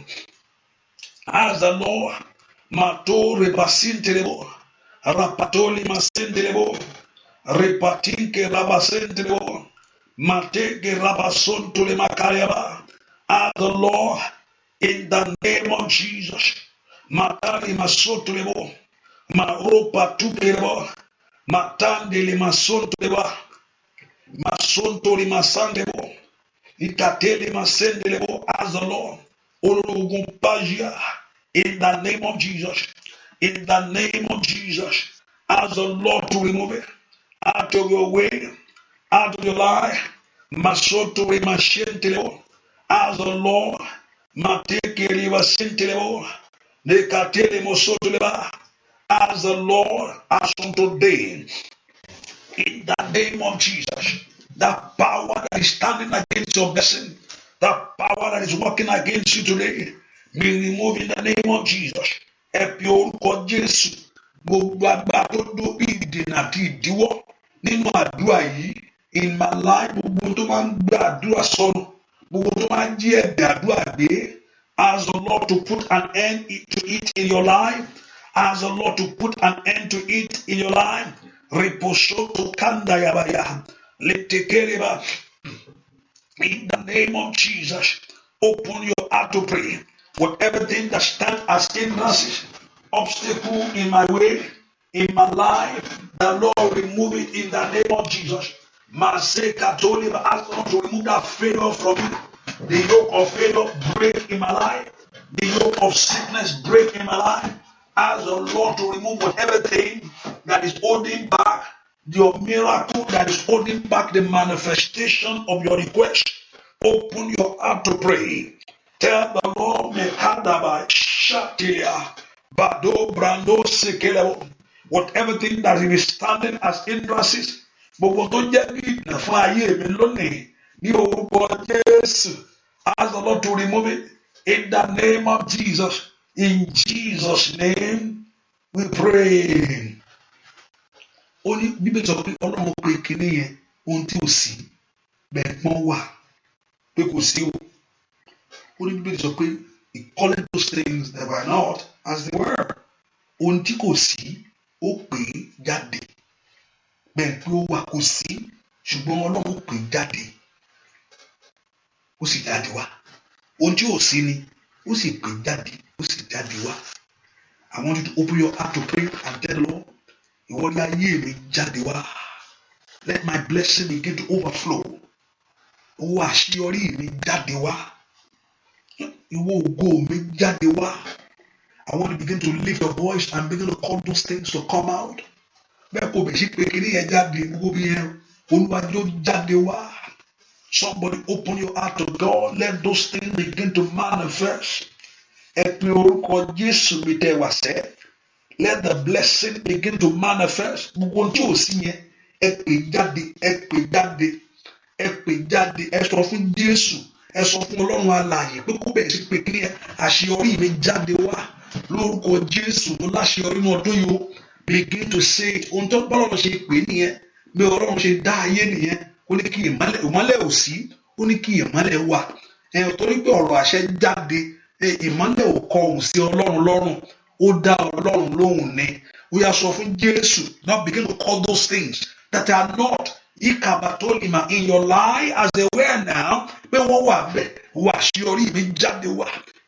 Speaker 1: Ask the Lord. Mato repasintelebo. Rapatoli masentelebo. Repatinke rabasentelebo. Mateke rabasontole makayaba. Ask the Lord in the name of Jesus. Matari masotolebo. Maropa tukelebo, matandele masontoleba, masontoli masandebo, itatele masendelebo. As the Lord, Ológun Pàṣà, in the name of Jesus, in the name of Jesus, as the Lord to remove it out of your way, out of your life. Masotole mashentelebo, as the Lord, matekele masentelebo, nekatele mosotoleba.
Speaker 2: as the Lord as on today. In the name of Jesus, that power that is standing against your blessing, that power that is working against you today, be removed in the name of Jesus. Ẹ pe orúkọ Jésù, gbogbo agbára tó dó bí ìdènà àti ìdíwọ́ nínú àdúrà yìí, in my life, gbogbo tó máa ń gbé àdúrà sọnù, gbogbo tó máa ń jí ẹ̀bẹ̀ àdúrà gbé, ask the Lord to put an end to it in your life. Ask the Lord to put an end to it in your life. Reposoto kanda yabaya. Letekereba. In the name of Jesus, open your heart to pray. Whatever thing that stands as hindrances, obstacle in my way, in my life, the Lord remove it in the name of Jesus. Maseka told him, ask God to remove that failure from me. The yoke of failure break in my life. The yoke of sickness break in my life. Ask the Lord to remove whatever thing that is holding back your miracle, that is holding back the manifestation of your request. Open your heart to pray. Tell the Lord, Mekadaba, Shatia, Bado, Brando, Sekelewo, whatever thing that is standing as hindrances, gbogbo tó jẹ́ bí ìdènà fún ayé mi lónìí, ní orúkọ Jésù, ask the Lord to remove it in the name of Jesus. In Jesus' name, we pray. Ó ní Bíbélì sọ pé Ọlọ́run pé kíní yẹn ohun tí ò sí bẹ́ẹ̀ pọ́n wà pé kò sí o. Ó ní Bíbélì sọ pé he called those things that were not as they were. Ohun tí kò sí ó pè é jáde. Bẹ́ẹ̀ pé ó wà kò sí ṣùgbọ́n Ọlọ́run pè é jáde. Ó sì jáde wá. Ohun tí ò sí ni ó sì pè é jáde. Ó sì jáde wá. I want you to open your heart to pray and tell the Lord, ìwọ ní ayé mi jáde wá. Let my blessing begin to overflow. Owó àṣeyọrí mi jáde wá. Ìwọ ògo mi jáde wá. I want you to begin to lift your voice and begin to call those things to come out. Bẹ́ẹ̀ kò bẹ̀ sí pé kí ni yẹn jáde gbogbo bí yẹn Olúwa jọ̀ọ́ jáde wá. Somebody open your heart to God. Let those things begin to manifest. Ẹ pe orúkọ Jésù mi tẹ́ wá sẹ́. Let the blessing begin to manifest. Gbogbo tí ò sí yẹn, ẹ pè jáde, ẹ pè jáde, ẹ pè jáde, ẹ sọ fún Jésù, ẹ sọ fún Ọlọ́run alààyè pé kó bẹ̀rẹ̀ sí pé kí ni àṣeyọrí mi jáde wá. Lórúkọ Jésù ló láṣeyọrí ní ọdún yìí o. Begin to say it. Ohun tó bọ́lọ̀ ṣe pè nìyẹn, bí Ọlọ́run ṣe dá ayé nìyẹn. Ó ní kí ìmọ́lẹ̀ ò sí, ó ní kí ìmọ́lẹ̀ wà. Torí pé ọ̀rọ̀ àṣẹ jáde, ìmọ́lẹ̀ ò kọ ohùn sí Ọlọ́run lọ́rùn. Ó dá Ọlọ́run lóhùn ni. We are sọ fún Jésù. Now begin to call those things that are not ikabatolima in your life as they were now. Pé wọ́n wà bẹ́ẹ̀, wọ́n àṣeyọrí mi jáde wá,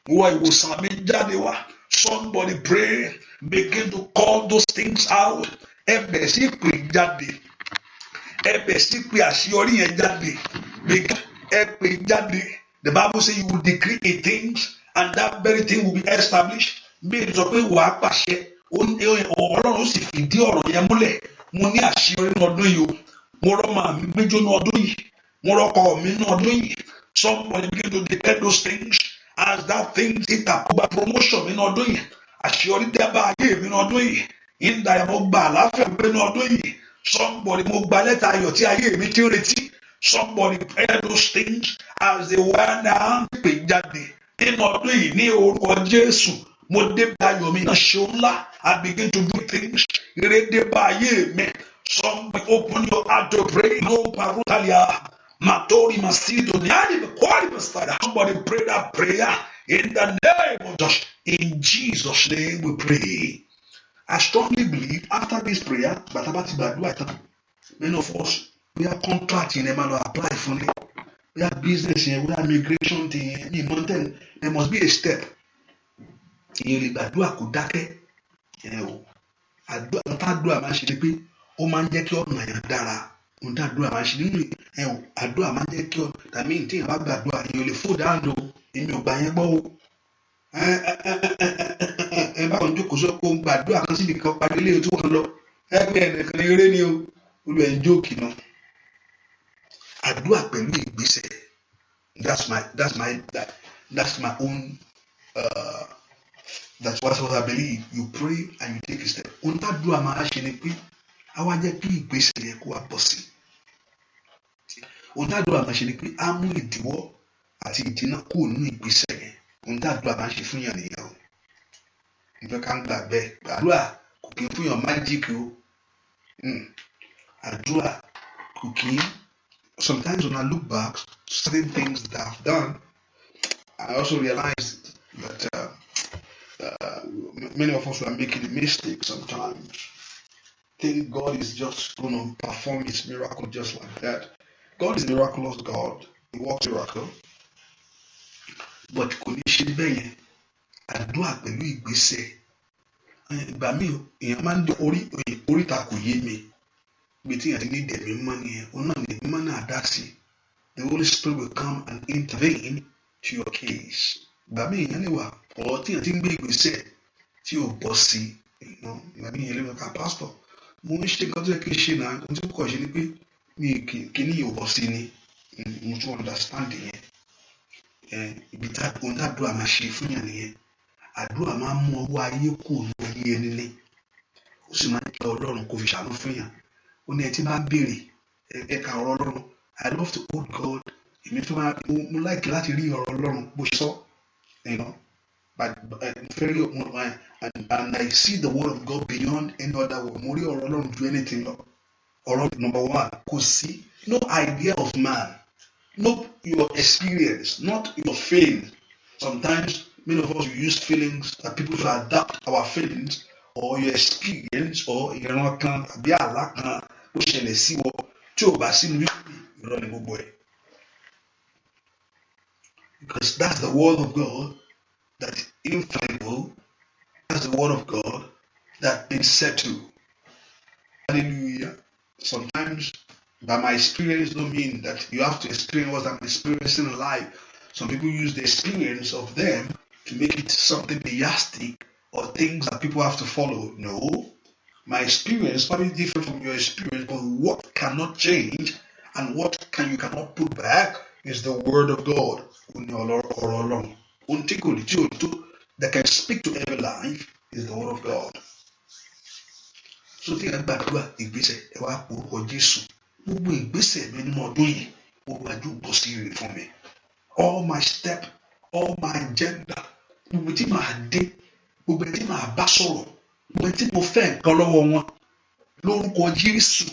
Speaker 2: wọ́n ìwòsàn mi jáde wá. Somebody pray. Begin to call those things out. Ẹ bẹ̀ sí pè jáde. Ẹ bẹ̀ sí pè àṣeyọrí yẹn jáde. Ẹ pè jáde. The Bible says you will decree a thing and that very thing will be established. Bí èdè sọ pé wàá pàṣẹ, Ọlọ́run ó sì fìdí ọ̀rọ̀ yẹn múlẹ̀. Mo ní àṣeyọrí ní ọdún yìí o. Mo rọ́mọ mi gbẹ́jọ́ ní ọdún yìí. Mo rọ́kọ mi ní ọdún yìí. Somebody begin to declare those things as that thing ti tàkùbà promotion mi ní ọdún yìí. Àṣeyọrí tẹ́ bá ayé mi ní ọdún yìí. Ìdá mo gba àlàáfíà gbé ní ọdún yìí. Somebody mo gba lẹ́tà ayọ̀ tí ayé mi ti ń retí. Somebody declare those things as they were now. Pè jáde nínú ọdún yìí ní orúkọ Jésù. Mo dé bá ayọ̀ mi náà ṣe ńlá. I begin to do things. Ire dé bá ayé mi. Somebody open your heart to pray. No parutalia. Matori masido niani bekwari bestada. Somebody pray that prayer in the name of Jesus. In Jesus' name we pray. I strongly believe after this prayer, many of us, we are contracting them and apply for it. We have business here, we have migration thing. There must be a step. Àdúrà kò dákẹ́. Àdúrà máa ń ṣe pé ó máa ń jẹ́ kí ọ̀nà yẹn dára. Àdúrà máa ń ṣe nínú àdúrà máa ń jẹ́ kí tàbí tí èèyàn bá gbàdúrà èèyàn lè fò dáńdó èmi ò gbà yẹn gbọ́ o. Ẹ bá wọn jókòó sọ pé ó ń gbàdúrà kan síbi kan parí ilé tí wọ́n lọ. Ẹgbẹ́ ẹnìkan eré ni o. Olú ẹ̀ ń jókì náà. Àdúrà pẹ̀lú ìgbésẹ̀. That's my own
Speaker 1: That's what I believe. You pray and you take a step. Ohun tádùá máa ṣe ni pé á wá jẹ́ kí ìgbésẹ̀ yẹn kó wá bọ̀ sí. Ohun tádùá máa ṣe ni pé á mú ìdíwọ́ àti ìdínà kúrò nínú ìgbésẹ̀ yẹn. Ohun tádùá máa ṣe fún yàn nìyẹn o. Ìfẹ́ ká ń gbà bẹ́ẹ̀. Àdúrà kò kí ń fún yàn májíìkì o. Àdúrà kò kí ń. Sometimes when I look back to certain things that I've done, I also realized that many of us are making a mistake sometimes. Think God is just going to perform his miracle just like that. God is a miraculous God. He works miracle. But kò ní ṣe bẹ́ẹ̀ yẹn. Àdúrà pẹ̀lú ìgbésẹ̀. Ìgbà míì èèyàn máa ń dé oríta kò yé mi. Bí tí èèyàn ti ní ìdẹ̀mí mọ́ nìyẹn, òun náà ní ìdẹ̀mí mọ́ náà dá sí. The Holy Spirit will come and intervene to your case. Ìgbà míì èèyàn lè wà ọ̀rọ̀ tí èèyàn ti ń gbé ìgbésẹ̀ tí ò bọ́ sí. Ìgbà míì èèyàn lè wà ká pásítọ̀. Mo ń ṣe nǹkan tó yẹ kí n ṣe náà, ohun tí mo kọ̀ ṣe ni pé mi kì ní yóò bọ́ sí ni. Mo tún understand yẹn. Ibi tá ohun tádùá máa ṣe fún yàn nìyẹn. Àdúrà máa ń mú ọwọ́ ayé kù ní ayé ẹni ní. Ó sì máa ń jẹ́ Ọlọ́run kó fi ṣàánú fún yàn. Ó ní ẹ tí bá ń béèrè ẹ̀ka ọ̀rọ̀ Ọlọ́run. I love to hold God. Èmi tó máa mo like láti rí ọ̀rọ̀ Ọlọ́run bó ṣe sọ. But very and I see the word of God beyond any other word. Mo rí ọ̀rọ̀ Ọlọ́run ju anything lọ. Ọ̀rọ̀ number one, kò sí no idea of man, not your experience, not your feelings. Sometimes many of us use feelings that people should adapt our feelings or your experience or ìran kan àbí àlá kan bó ṣẹlẹ̀ sí wọ tí ò bá sínú ìrọ̀ ní gbogbo ẹ̀. Because that's the word of God that is infallible. That's the word of God that been settled. Hallelujah. Sometimes by my experience don't mean that you have to experience what I'm experiencing in life. Some people use the experience of them to make it something theistic or things that people have to follow. No. My experience is probably different from your experience, but what cannot change and what you cannot put back is the word of God. That can speak to every life is the word of God. So tí ẹ gbàdúrà ìgbésẹ̀ ẹ wá orúkọ Jésù. Gbogbo ìgbésẹ̀ mi nínú ọdún yìí, gbogbo àjò bọ́ sí ire fún mi. All my step, all my agenda, gbogbo tí màá dé, gbogbo tí màá bá sọ̀rọ̀, gbogbo tí mo fẹ́ nǹkan lọ́wọ́ wọn. Lórúkọ Jésù.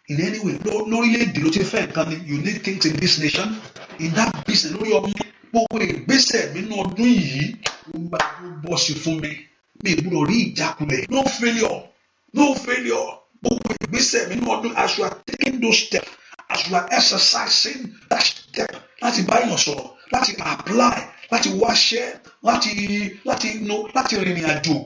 Speaker 1: In any way, lórílẹ̀-èdè ló ti fẹ́ nǹkan ni. You need things in this nation. In that business, lórí ọmọ gbogbo ìgbésẹ̀ mi nínú ọdún yìí, gbogbo àjò bọ́ sí fún mi. Mi gbọ́dọ̀ rí ìjákulẹ̀. No failure. No failure. Gbogbo ìgbésẹ̀ mi nínú ọdún as you are taking those steps, as you are exercising that step, láti bá èèyàn sọ̀rọ̀, láti apply, láti wáṣẹ́, láti rìnrìn àjò,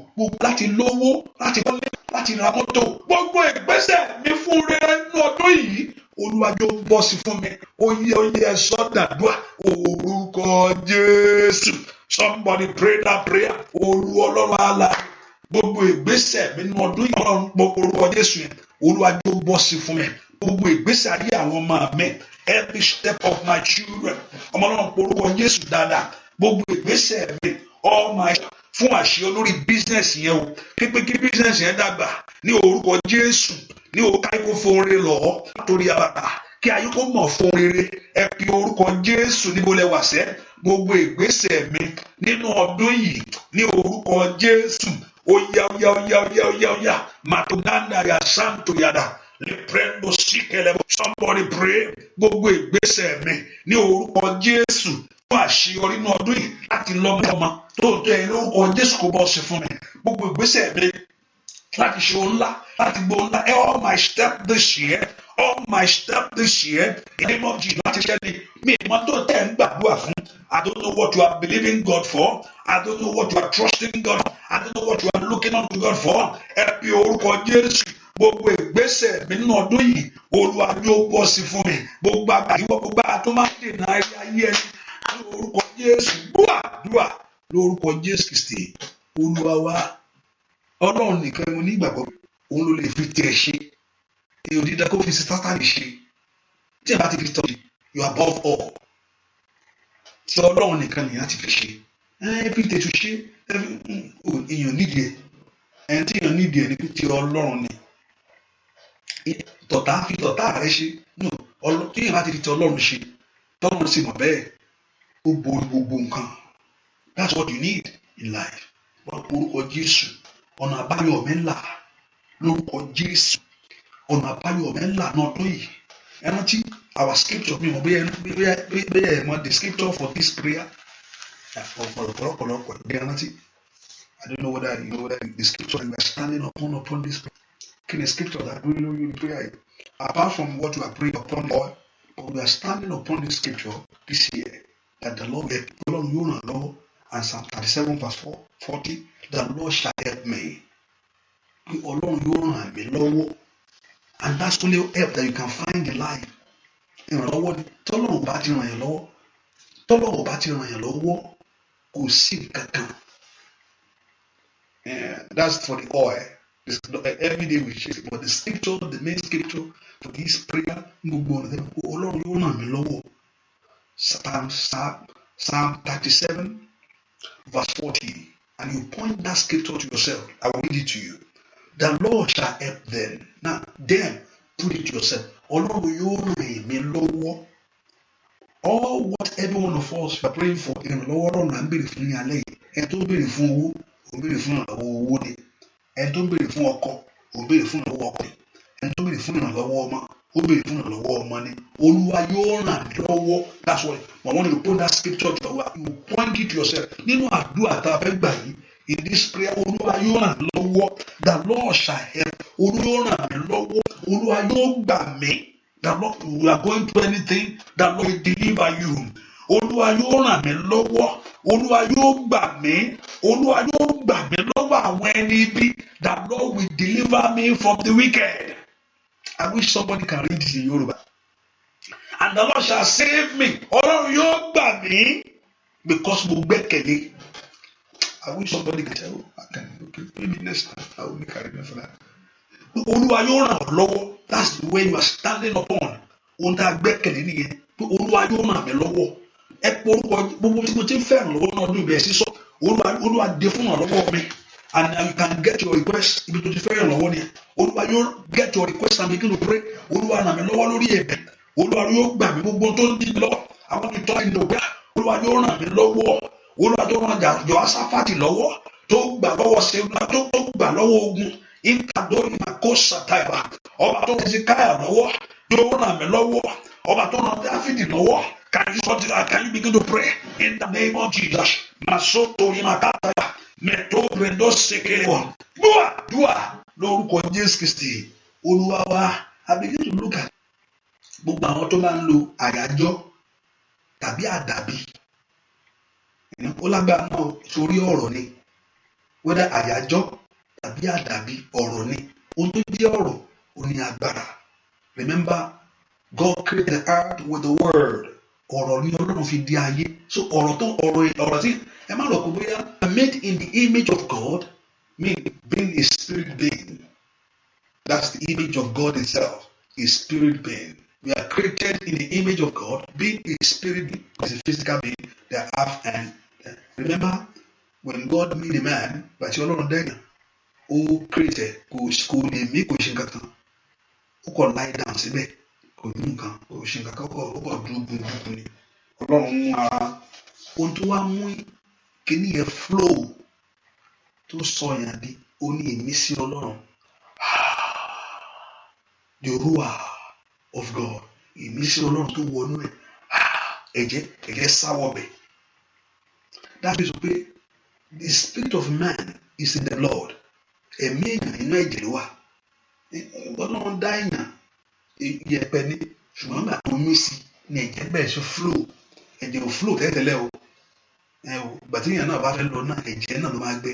Speaker 1: láti lówó, láti wọlé, láti ra mọ́tò. Gbogbo ìgbésẹ̀ mi fún rere nínú ọdún yìí, Olúwa jọ̀ọ́ bọ́ sí fún mi. Oyè sọ́dàdúà orúkọ Jésù. Somebody pray that prayer. Ọlọ́run alààyè. Gbogbo ìgbésẹ̀ mi nínú ọdún yìí, Ọlọ́run orúkọ Jésù yẹn. Olúwa jọ̀ọ́ bọ́ sí fún mi. Gbogbo ìgbésẹ̀ ayé àwọn ọmọ mi. Every step of my children. Ọmọ Ọlọ́run orúkọ Jésù dáadáa. Gbogbo ìgbésẹ̀ mi. All my fún àṣẹ olórí business yẹn o. Pípé kí business yẹn dàgbà ní orúkọ Jésù. Ní orúkọ ayé fún rere lọ. Látòrí abàtà. Kí ayé kó mọ̀ fún rere. Ẹ pe orúkọ Jésù níbo lẹ wà sẹ́. Gbogbo ìgbésẹ̀ mi nínú ọdún yìí ní orúkọ Jésù. Oya. Matuganda ya santo yada. Leprendo sikele. Somebody pray. Gbogbo ìgbésẹ̀ mi ní orúkọ Jésù. Fún àṣeyọrí nínú ọdún yìí láti lọ́mọ tó tẹ lórúkọ Jésù kó bọ́ sí fún mi. Gbogbo ìgbésẹ̀ mi láti ṣe ohun ńlá, láti gbọ́ ńlá. All my step this year, in the name of Jesus, láti ṣe ni mi ìmọ̀ tó tẹ̀ ń gbàdúrà fún. I don't know what you are believing God for. I don't know what you are trusting God for. I don't know what you are looking unto God for. Ẹ pe orúkọ Jésù. Gbogbo ìgbésẹ̀ mi nínú ọdún yìí, Olúwa yóò bọ́ sí fún mi. Gbogbo àgbàdìwọ́, gbogbo àtúmọ̀ dènà ayé ẹni. Lórúkọ Jésù, gbàdúrà lórúkọ Jésù Kristi. Olúwa wa. Ọlọ́run nìkan mo ní ìgbàgbọ́ òun ló lè fi tiẹ̀ ṣe. Èèyàn dídá kó fi Sátánì ṣe. Tí ẹ bá ti fi tọ́ you above all. Tí Ọlọ́run nìkan nìyẹn ti fi ṣe.
Speaker 2: every day to ṣe èèyàn nídìí ẹ̀ ẹni tí èèyàn nídìí ẹ̀ ní pé ti Ọlọ́run ni tọ̀tá fi tọ̀tá rẹ ṣe tí èèyàn bá ti fi ti Ọlọ́run ṣe tọ́lọ́run sì mọ̀ bẹ́ẹ̀ ó borí gbogbo nǹkan. That's what you need in life. Wọ́n orúkọ Jésù ọ̀nà àbáyọ mi ńlá lórúkọ Jésù ọ̀nà àbáyọ mi ńlá náà tó yìí. Ẹ rántí our scripture mi mọ̀ bóyá ẹ mọ̀ the scripture for this prayer. Ọ̀pọ̀lọpọ̀ ẹ rántí. I don't know whether you know that the scripture that we are standing upon this prayer. Kí ni scripture that we know in prayer? Apart from what we are praying upon God, but we are standing upon this scripture this year that the Lord you know, and Psalm 37 verse 40, the Lord shall help me. Ọlọ́run yóò ràn mí lọ́wọ́, and that's only help that you can find in life. Ìrànlọ́wọ́ ni tọ́lọ́run bá ti ràn yàn lọ́wọ́, tọ́lọ́run bá ti ràn yàn lọ́wọ́ kò sí kankan. That's for the oil. Every day we share, but the scripture, the main scripture for this prayer, Ọlọ́run yóò ràn mí lọ́wọ́. Psalm 37 verse 40, and you point that scripture to yourself. I will read it to you. The Lord shall help them. Now, then, put it to yourself. Ọlọ́run yóò ràn mí lọ́wọ́. All what every one of us are praying for, ìrànlọ́wọ́ Ọlọ́run à ń béèrè fún ní alẹ́ yìí. Ẹni tó ń béèrè fún owó, ó ń béèrè fún ìrànlọ́wọ́ owó ni. Ẹni tó ń béèrè fún ọkọ, ó ń béèrè fún ìrànlọ́wọ́ ọkọ ni. Ẹni tó ń béèrè fún ìrànlọ́wọ́ ọmọ, ó ń béèrè fún ìrànlọ́wọ́ ọmọ ni. Olúwa yóò ràn mí lọ́wọ́. That's why I want you to put that scripture to you point it to yourself. Nínú àdúrà tá a fẹ́ gbà yìí, in this prayer, Olúwa yóò ràn mí lọ́wọ́. The Lord shall help. Olúwa yóò ràn mí lọ́wọ́. Olúwa yóò gbà mí. The Lord, you are going through anything, the Lord will deliver you. Olúwa yóò ràn mí lọ́wọ́. Olúwa yóò gbà mí. Olúwa yóò gbà mí lọ́wọ́ àwọn ẹni ibi. The Lord will deliver me from the wicked. I wish somebody can read this in Yoruba. And the Lord shall save me. Ọlọ́run yóò gbà mí because mo gbẹ́kẹ̀lé. I wish somebody can tell. Okay, maybe next time I will make arrangement for that. Olúwa yóò ràn ọ́ lọ́wọ́. That's the way you are standing upon. Ohun tá a gbẹ́kẹ̀lé nìyẹn. Olúwa yóò ràn mí lọ́wọ́. Ẹ pọ̀ orúkọ gbogbo tí mo ti ń fẹ́ràn lọ́wọ́ náà ọdún ìbẹ̀rẹ̀ sísọ. Olúwa dé fún ìrànlọ́wọ́ mi. And now you can get your request. Ibi tó ti fẹ́ràn lọ́wọ́ ni. Olúwa yóò get your request and begin to pray. Olúwa ràn mí lọ́wọ́ lórí ẹ̀bẹ̀. Olúwa yóò gbà mí gbogbo tó ń dí mi lọ́wọ́. Àwọn ìtọ́ ìlú òbí. Olúwa yóò ràn mí lọ́wọ́. Olúwa tó ràn Jèhóṣáfátì lọ́wọ́. Tó gbà lọ́wọ́ Ṣẹ́gun tó gbà lọ́wọ́ ogun. Ìkàdórí Màkósà Táìbà. Ọba tó ràn Hezekiah lọ́wọ́. Yóò ràn mí lọ́wọ́. Ọba tó ràn Dáfídì lọ́wọ́. Can you begin to pray in the name of Jesus? Masoto Imakataya. Meto Brendo Sekelewa. Dua lórúkọ Jésù Kristi. Olúwa wa. I begin to look at gbogbo àwọn tó máa ń lo àyájọ́ tàbí àdàbí. Ó lágbára náà sórí ọ̀rọ̀ ni. Whether àyájọ́ tàbí àdàbí ọ̀rọ̀ ni. Ohun tó jẹ́ ọ̀rọ̀ ó ní agbára. Remember, God created the earth with the word. Ọ̀rọ̀ ni Ọlọ́run fi dí ayé. So ọ̀rọ̀ tí ẹ má lọ kó bóyá made in the image of God, being a spirit being. That's the image of God itself, a spirit being. We are created in the image of God, being a spirit being, as a physical being that have and remember when God made a man, but you Ọlọ́run dẹ́yìn, ó created kò lè mí kò ṣe nǹkan kan, ó kàn lie down síbẹ̀, kò ní nǹkan, kò ṣe nǹkan kan, ó kàn dúró gbogbo ni. Ọlọ́run mú ara, ohun tó wá mú kíní yẹn flow tó sọ yẹn di, ó ní ìmísí Ọlọ́run. The ruah of God, ìmísí Ọlọ́run tó wọnú ẹ̀, ẹ̀jẹ̀ sáwọ́ bẹ̀. That means pé the spirit of man is in the Lord. Ẹ̀mí èèyàn inú ẹ̀jẹ̀ ló wà. Ọlọ́run dá èèyàn yẹ̀pẹ̀ ni, ṣùgbọ́n nígbà tó mí sí ni ẹ̀jẹ̀ bẹ̀rẹ̀ sí flow. Ẹ̀jẹ̀ ò flow tẹ́tẹ́lẹ̀ o. Ìgbà tí èèyàn náà bá fẹ́ lọ náà, ẹ̀jẹ̀ náà ló máa gbé.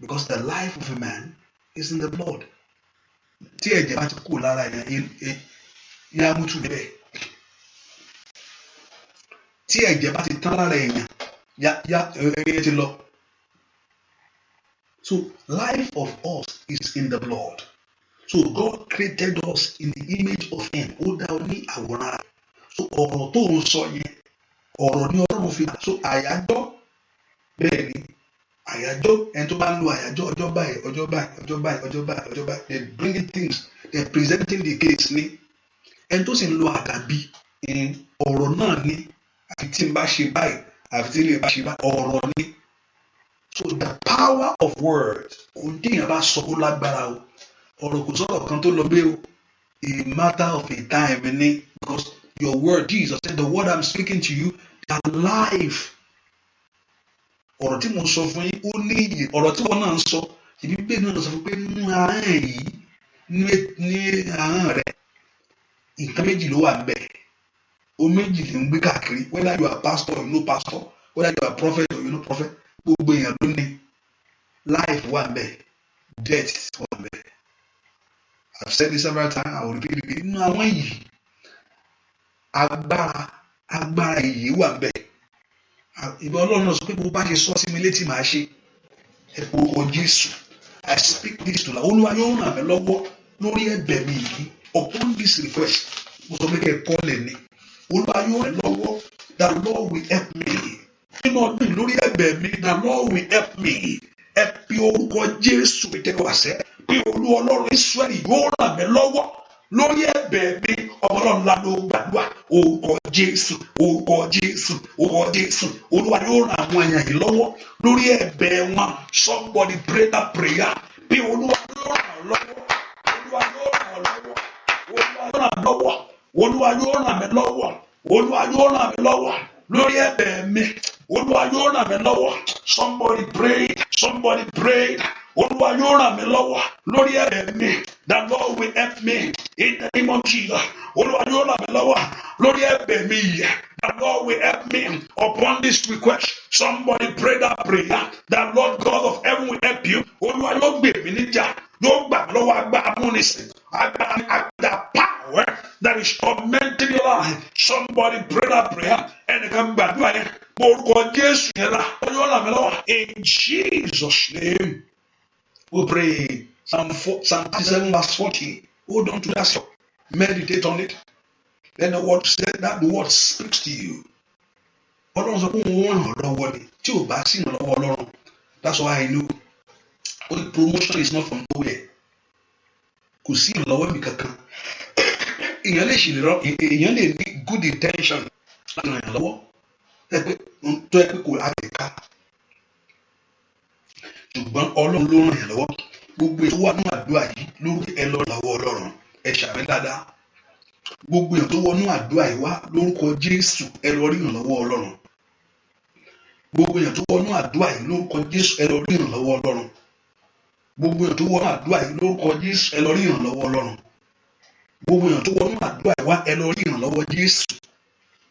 Speaker 2: Because the life of a man is in the blood. Tí ẹ̀jẹ̀ bá ti kú lára èèyàn, yá mútu bẹ́ẹ̀. Tí ẹ̀jẹ̀ bá ti tán lára èèyàn, ẹ̀yẹ ti lọ. So life of us is in the blood. So God created us in the image of Him. Ó dá ọ ní àwòrán rẹ̀. So ọ̀rọ̀ tó ń sọ yẹn, ọ̀rọ̀ ní Ọlọ́run fi. So àyájọ́ bẹ́ẹ̀ ni àyájọ́ ẹni tó bá ń lo àyájọ́ ọjọ́ báyìí ọjọ́ báyìí ọjọ́ báyìí ọjọ́ báyìí ọjọ́ báyìí they bringing things they presenting the case ni ẹni tó sì ń lo àdàbí ọ̀rọ̀ náà ni àfi tí n bá ṣe báyìí àfi tí ilé bá ṣe báyìí ọ̀rọ̀ ni. So the power of words kò díyàn bá sọ ó lágbára o ọ̀rọ̀ kò sọ̀rọ̀ kan tó lọ gbé o a matter of a time ni because your word Jesus said the word I'm speaking to you they are life. Ọ̀rọ̀ tí mo sọ fún yín ó ní iyì ọ̀rọ̀ tí wọ́n náà ń sọ ìbí bẹ́ẹ̀ náà sọ fún pé nínú ahọ́n yìí ní ahọ́n rẹ̀ nǹkan méjì ló wà níbẹ̀ o méjì lè ń gbé káàkiri whether you are pastor or you know pastor whether you are prophet or you know prophet gbogbo èèyàn ló ní life wà níbẹ̀ death wà níbẹ̀. I've said this several times I will repeat it nínú àwọn yìí agbára ìyè wà níbẹ̀. Ìbọn Ọlọ́run náà sọ pé bó bá ṣe sọ sí mi létí màá ṣe ẹ̀pọ̀ orúkọ Jésù I speak this to la Olúwa yóò ràn mí lọ́wọ́ lórí ẹ̀bẹ̀ mi yìí upon this request mo sọ pé kẹ́ ẹ kọ́ lẹ̀ ni Olúwa yóò ràn mí lọ́wọ́ the Lord will help me nínú ọdún lórí ẹ̀bẹ̀ mi the Lord will help me ẹ pe orúkọ Jésù mi tẹ́kọ̀ àṣẹ pé Olúwa Ọlọ́run Ísírẹ́lì yóò ràn mí lọ́wọ́ lórí ẹ̀bẹ̀ mi Ọlọ́run ńlá ló gbàdúrà orúkọ Jésù orúkọ Jésù orúkọ Jésù Olúwa yóò ràn àwọn èèyàn yìí lọ́wọ́ lórí ẹ̀bẹ̀ wọn somebody pray that prayer bí Olúwa yóò ràn ọ́ lọ́wọ́ Olúwa yóò ràn ọ́ lọ́wọ́ Olúwa yóò ràn mí lọ́wọ́ Olúwa yóò ràn mí lọ́wọ́ lórí ẹ̀bẹ̀ mi Olúwa yóò ràn mí lọ́wọ́ somebody pray Olúwa yóò ràn mí lọ́wọ́ lórí ẹ̀bẹ̀ mi the Lord will help me in the name of Jesus Olúwa yóò ràn mí lọ́wọ́ lórí ẹ̀bẹ̀ mi yìí the Lord will help me upon this request somebody pray that prayer the Lord God of heaven will help you Olúwa yóò gbè mí níjà yóò gbà mí lọ́wọ́ agbára amúnisìn agbára power that is tormenting your life somebody pray that prayer ẹnìkan gbàdúrà yẹn orúkọ Jésù yẹn la ó yóò ràn mí lọ́wọ́ in Jesus name we pray Psalm 37 verse 40 hold on to that song meditate on it then the word said that the word speaks to you Ọlọ́run sọ pé òun ràn ọ́ lọ́wọ́ ni tí ò bá sí ìrànlọ́wọ́ Ọlọ́run that's why I know only promotion is not from nowhere kò sí ìrànlọ́wọ́ mi kankan èèyàn lè ní good intention láti ràn yàn lọ́wọ́ tó ẹ pé kò á lè ká ṣùgbọ́n Ọlọ́run ló ràn yàn lọ́wọ́ gbogbo ètò wà nínú àdúrà yìí lórí ẹ lọ lọ́wọ́ Ọlọ́run ẹ ṣàmì dáadáa gbogbo èèyàn tó wọnú àdúrà yìí wá lórúkọ Jésù ẹ lọ rí ìrànlọ́wọ́ Ọlọ́run gbogbo èèyàn tó wọnú àdúrà yìí lórúkọ Jésù ẹ lọ rí ìrànlọ́wọ́ Ọlọ́run gbogbo èèyàn tó wọnú àdúrà yìí lórúkọ Jésù ẹ lọ rí ìrànlọ́wọ́ Ọlọ́run gbogbo èèyàn tó wọnú àdúrà yìí wá ẹ lọ rí ìrànlọ́wọ́ Jésù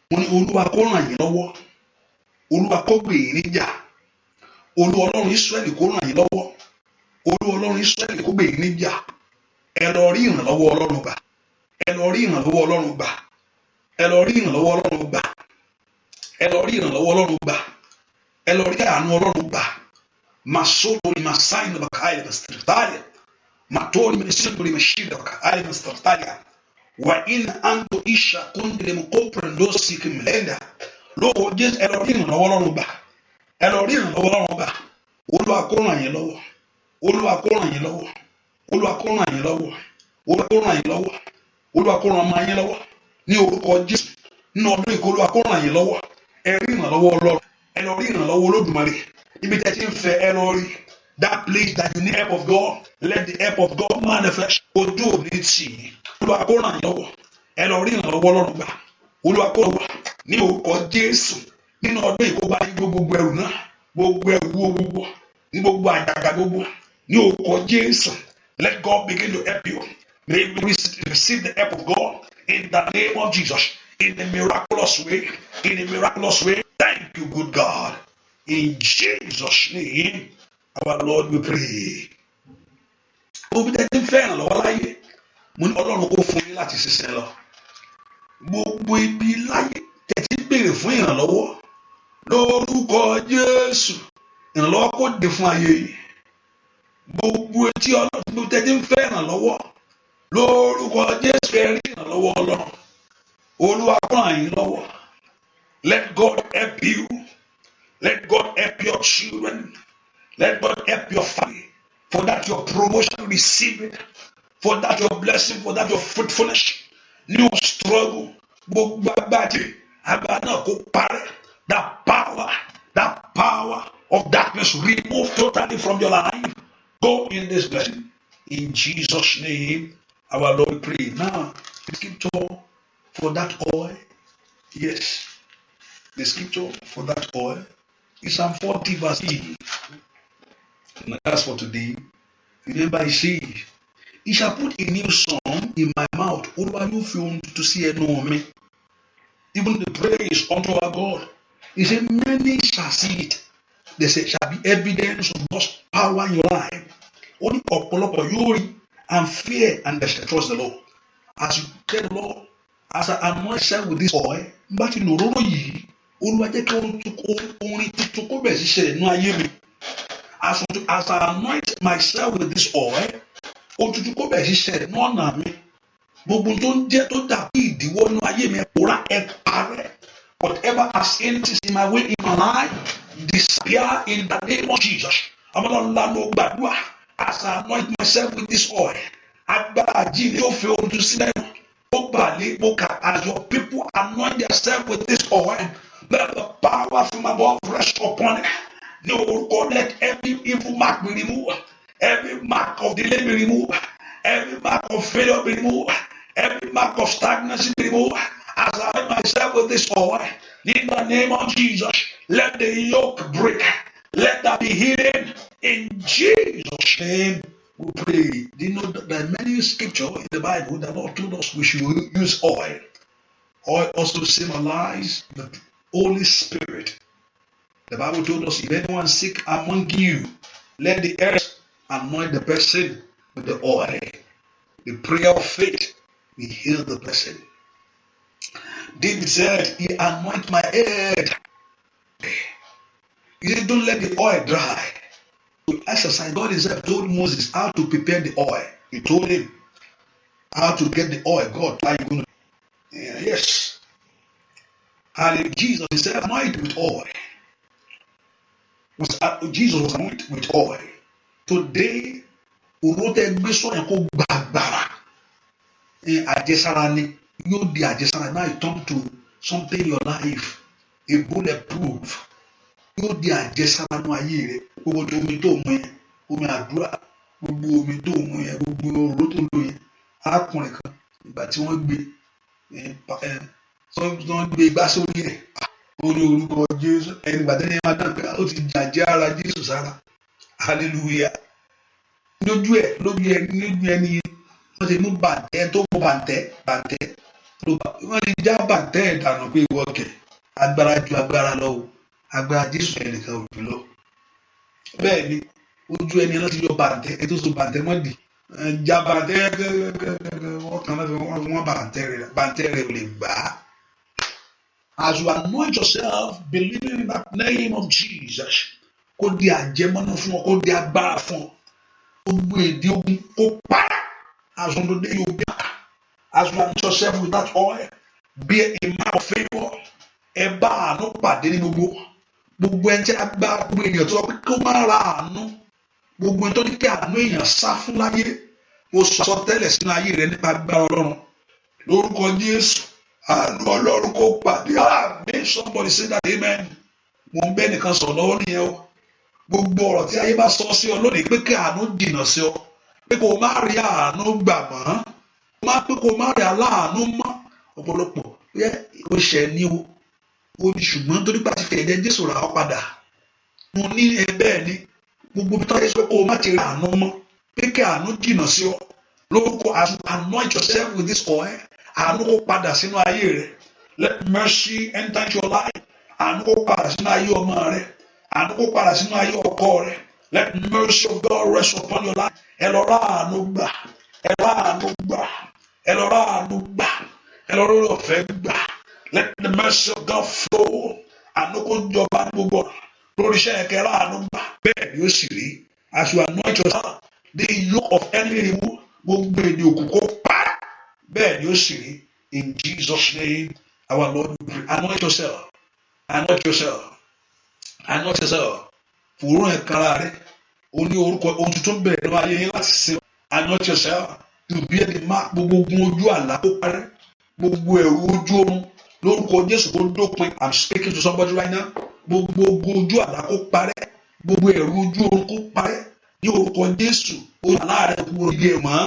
Speaker 2: wọ́n ní Olúwa kó ràn yín lọ́wọ́ Olúwa kó gbè yín níjà Olúwa Ọlọ́run Ísírẹ́lì kó ràn yín lọ́wọ́ Olúwa Ọlọ́run Ísírẹ́lì kó gbè yín níjà ẹ lọ rí ìrànlọ́wọ́ Ọlọ́run gbà ẹ lọ rí ìrànlọ́wọ́ Ọlọ́run gbà ẹ lọ rí ìrànlọ́wọ́ Ọlọ́run gbà ẹ lọ rí ìrànlọ́wọ́ Ọlọ́run gbà ẹ lọ rí àánú Ọlọ́run gbà Masori masaini bakaya bastritalia matori menisinduri meshida bakaya bastritalia wa in anto isha kundile mkoprendo sikimlenda lórúkọ Jésù ẹ lọ rí ìrànlọ́wọ́ Ọlọ́run gbà ẹ lọ rí ìrànlọ́wọ́ Ọlọ́run gbà Olúwa kó ràn yín lọ́wọ́ Olúwa kó ràn yín lọ́wọ́ Olúwa kó ràn yín lọ́wọ́ Olúwa kó ràn yín lọ́wọ́ Olúwa kó ràn ọmọ yín lọ́wọ́ ní orúkọ Jésù nínú ọdún yìí Olúwa kó ràn yín lọ́wọ́ ẹ rí ìrànlọ́wọ́ Ọlọ́run ẹ lọ rí ìrànlọ́wọ́ Olódùmarè ibi tẹ́ ti ń fẹ́ ẹ lọ rí that place that you need help of God let the help of God manifest ojú òní tì í Olúwa kó ràn yín lọ́wọ́ ẹ lọ rí ìrànlọ́wọ́ Ọlọ́run gbà Olúwa kó lọ́wọ́ ní orúkọ Jésù nínú ọdún yìí kó bá yín gbogbo ẹrù náà gbogbo ẹrù wo gbogbo ní gbogbo àjàgà gbogbo ní orúkọ Jésù let God begin to help you may you receive the help of God in the name of Jesus in a miraculous way thank you good God in Jesus name our Lord we pray. Obi tẹ́tí fẹ́ràn lọ́wọ́ láyé mo ní Ọlọ́run kó fún yín láti ṣiṣẹ́ lọ gbogbo ibi láyé tẹ́tí béèrè fún ìrànlọ́wọ́ lórúkọ Jésù ìrànlọ́wọ́ kó dé fún ayé yìí gbogbo etí Ọlọ́run tẹ́tí fẹ́ràn lọ́wọ́ lórúkọ Jésù ẹ rí ìrànlọ́wọ́ Let God help your children. Let God help your family. For that your promotion, receive it. For that your blessing, for that your fruitfulness. New struggle. That power of darkness, remove totally from your life. Go in this blessing. In Jesus' name, our Lord, we pray. Now, the scripture for that oil. Yes, the scripture for that oil is Psalm 40 verse 8. And that's for today. Remember, he says, he shall put a new song in my mouth. Over you film to see me. Even the praise unto our God. He said, many shall see it. They say, shall be evidence of God's power in your life. Only upon you and fear and trust the Lord. As you tell the Lord, as I anoint myself with this oil, but you know, as I anoint myself with this oil, gbogbo tó ń jẹ́ tó dàbí ìdíwọ́ inú ayé mi ẹ̀pọ̀ra ẹ̀ parẹ́. Whatever has anything in my way in my life, disappear in the name of Jesus. Ọmọlọ́lá ló gbàdúrà. As I anoint myself with this oil, agbára jíire yóò fi ohun tó sílẹ̀ nù. Ó bàlẹ́ bókà. As your people anoint themselves with this oil, let the power from above rest upon it. No, God, let every evil mark be removed. Every mark of delay be removed. Every mark of failure be removed. Every mark of stagnancy be removed. As I anoint myself with this oil, in the name of Jesus, let the yoke break. Let that be hidden. In Jesus' name, we pray. Do you know that there are many scriptures in the Bible that Lord told us we should use oil? Oil also symbolize the Holy Spirit. The Bible told us, if anyone sick among you, let the earth anoint the person with the oil. The prayer of faith will heal the person. David said, he anoint my head. He said, don't let the oil dry. To exercise, God himself told Moses how to prepare the oil. He told him how to get the oil. God, how you going to? Yes. And Jesus himself anointed with oil. Jesus was anointed with oil. Today, you di àjẹsára now you turn to something in your life, a bulletproof. You di àjẹsára nínú ayé rẹ. Gbogbo omi tó mu yẹn, omi àdúrà, gbogbo omi tó mu yẹn, gbogbo òróró tó lò yẹn. Arákùnrin kan ìgbà tí wọ́n gbé igbá sórí rẹ̀, ó ní orúkọ Jésù. Ẹni ìgbà tẹ́lẹ̀ máa dàn pé ó ti jàjẹ́ ara Jésù sára. Hallelujah. Lójú ẹni wọ́n ti mú bàǹtẹ́ tó mú bàǹtẹ́ wọ́n ti já bàǹtẹ́ ìdànù pé ìwọ kẹ̀ agbára ju agbára lọ o, agbára Jésù ẹnìkan ò jù lọ. Bẹ́ẹ̀ ni ojú ẹni láti yọ bàǹtẹ́ ẹ tó so bàǹtẹ́ wọ́n dì já bàǹtẹ́ wọ́n kàn láti wọ́n bàǹtẹ́ rẹ̀ ò lè gbà á. As you anoint yourself, believing in that name of Jesus, kó di àjẹmọ́nú fún ọ, kó di agbára fún ọ, gbogbo èdè ogun kó para. As you anoint yourself with that oil, be a man of favor. Ẹ bá àánú pàdé ní gbogbo ẹni tí a gbá gbogbo ènìyàn tó sọ pé kó má ra àánú, gbogbo ẹni tó ní kí àánú èèyàn sá fún láyé, mo sọ tẹ́lẹ̀ sínú ayé rẹ nípa agbára Ọlọ́run. Lórúkọ Jésù, àánú Ọlọ́run kó pàdé. Amen. Somebody say that amen. Mo ń bẹ́ nìkan sọ̀rọ̀ lọ́wọ́ nìyẹn o. Gbogbo ọ̀rọ̀ tí ayé bá sọ sí ọ lónìí pé kí àánú jìnnà sí ọ, pé kò má rí àánú gbà mọ́, pé kò má rí aláàánú mọ́. Ọ̀pọ̀lọpọ̀ ó ṣẹ̀ ní o ní ṣùgbọ́n torí pé àti fẹ̀yẹ̀ Jésù rà ọ́ padà. Mo ní bẹ́ẹ̀ ni gbogbo bí táyé sọ pé kò má ti rí àánú mọ́, pé kí àánú jìnnà sí ọ. Lórúkọ anoint yourself with this oil. Àánú kó padà sínú ayé rẹ. Let mercy enter into your life. Àánú kó padà sínú ayé ọmọ rẹ. Àánú kó padà sínú ayé ọkọ rẹ. Let the mercy of God rest upon your life. Ẹ lọ rà àánú gbà. Ẹ lọ rà àánú gbà. Ẹ lọ rà àánú gbà. Ẹ lọ rà ọ̀fẹ́ gbà. Let the mercy of God flow. Àánú kó jọba gbogbo lórí iṣẹ́ ẹ̀kẹ́ rà àánú gbà. Bẹ́ẹ̀ ni ó sì rí. As you anoint yourself, the yoke of enemy remove. Gbogbo èdè òkùnkùn pa. Bẹ́ẹ̀ ni ó sì rí. In Jesus' name, our Lord, we pray. Anoint yourself. Anoint yourself. Anoint yourself. Fòrò ẹ̀kára rẹ̀. Ó ní orúkọ ohun tuntun bẹ̀rẹ̀ lọ́wọ́ ayé yín láti sin. Anoint yourself. To be the mark. Gbogbo ogun ojú àlá kó parẹ́. Gbogbo ẹ̀rù ojú oorun. Lórúkọ Jésù kó dópin. I'm speaking to somebody right now. Gbogbo ogun ojú àlá kó parẹ́. Gbogbo ẹ̀rù ojú oorun kó parẹ́. Ní orúkọ Jésù. Ojú àlá rẹ̀ kúrò ilé ẹ̀ mọ́.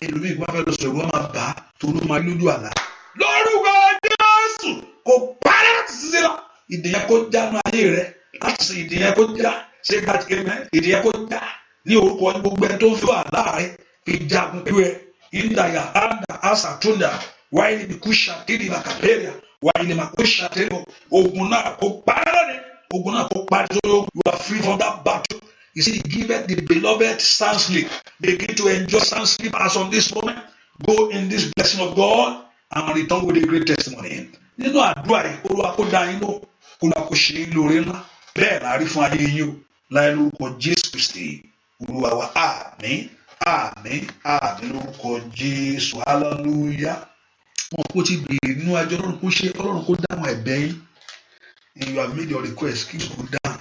Speaker 2: Ẹlòmíì kó bá fẹ́ lọ sọ̀rọ̀ wọ́n máa bà á torí ó máa lójú àlá. Lórúkọ Jésù kò parẹ́ láti ṣiṣẹ́ lọ. Ìdè yẹn kó jánu ayé rẹ̀. Láti ṣe ìdè yẹn kó já. Ṣé that amen? Ìdè yẹn kó já. Ní orúkọ gbogbo ẹ̀ tó ń fi àlá rẹ̀ fi jagun pẹ̀lú ẹ̀. Indaya anda asa tunda. Wáyé ni kúṣà tìrì bàkàpẹ́rẹ́. Wáyé ni màkúṣà tìrì. Ogun náà kó parẹ́ lónìí. Ogun náà kó parẹ́ lónìí. You are free from that battle. You see, give it the beloved sound sleep. Begin to enjoy sound sleep as on this moment. Go in this blessing of God and return with a great testimony. Nínú àdúrà yìí, Olúwa kó dá yín lóhùn, Olúwa kó ṣe yín lóore ńlá. Bẹ́ẹ̀ la rí fún ayé yín o. Láì lórúkọ Jésù Kristi. Olúwa wa àmín, àmín, àmín lórúkọ Jésù. Hallelujah. Wọn kò tí béèrè nínú àjọ Ọlọ́run kó ṣe Ọlọ́run kó dáhùn ẹ̀bẹ̀ yín. And you have made your request. Kí ló dáhùn?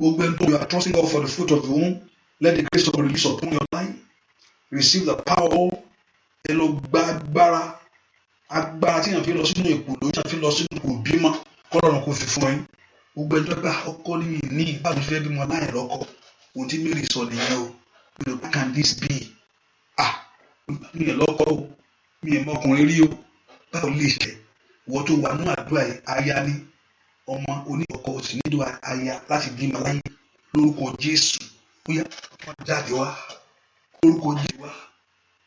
Speaker 2: You are trusting God for the fruit of the womb. Let the grace of God release upon your life. Receive the power. Ẹ lọ gba agbára tí yàn fi lọ sínú ipò lóyún, tí yàn fi lọ sínú ipò bímọ, kọ́lọ́run kò fi fún yín. Gbogbo ẹjọ́ pé ọkọ ní ìbámu fẹ́ bímọ láì lọ́kọ. Ohun tí Mary sọ nìyẹn o. How can this be? Mi ò lọ́kọ o, mi ò mọkùnrin rí o. Báwo lè ṣe? Ìwọ tó wà nínú àdúrà yìí, aya ni ọmọ oníkọ̀kọ̀ òsì nílò aya láti bímọ láyé. Lórúkọ Jésù, ó yá wọ́n jáde wá. Lórúkọ Jésù wá.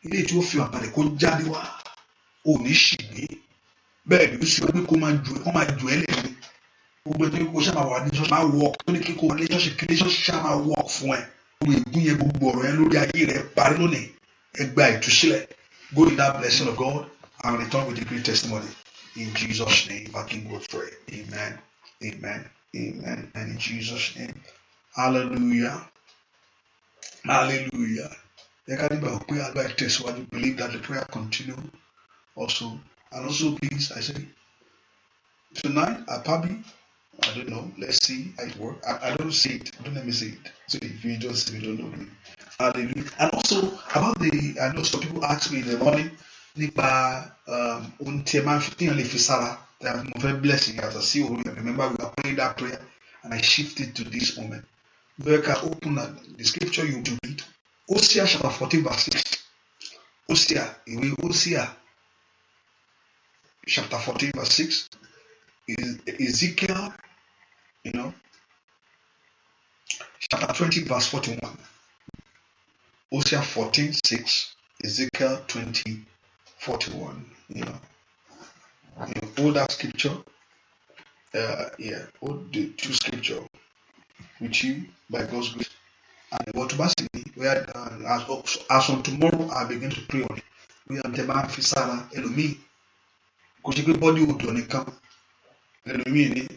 Speaker 2: Ilé tí ó fi àbàlẹ̀ kó jáde wá. Ò ní ṣìgbé. Bẹ́ẹ̀ ni ó sì wọ́n pé kó máa jù ẹ́ lẹ́yìn. Gbogbo ẹni kó ṣáà máa wà ní ṣọ́ọ̀ṣì máa wọ̀ tó ní kíkó wà ní ṣọ́ọ̀ṣì kí ní ṣọ́ọ̀ṣì ṣáà máa wọ̀ fún ẹ. Gbogbo ègún yẹn gbogbo ọ̀rọ̀ yẹn lórí ayé rẹ̀ parí lónìí. Ẹ gba ìtúsílẹ̀. Go in that blessing of God and return with a great testimony. In Jesus' name, our King will pray. Amen. Amen. Amen. And in Jesus' name. Hallelujah. Hallelujah. Believe that the prayer continue also. And also, please, I say, tonight, I don't know. Let's see how it works. I don't see it. Don't let me see it. So if you don't see it, you don't know me. Hallelujah. And also, about I know some people ask me in the morning, nípa ohun tí ẹ máa ń fi tíyàn lè fi sára that mo fẹ́ blessing as I see already. Remember we were praying that prayer and I shifted to this moment. Where can open the scripture you to read? Hosea chapter 14 verse 6. Hosea chapter 14 verse 6. Ezekiel, chapter 20 verse 41. Hosea 14 6. Ezekiel 20 41. Hold that scripture. Hold the two scripture with you by God's grace. And what to see where as on tomorrow I begin to pray on it. We are the man Fisara Elomi. Because you body would on a camp. Elomi.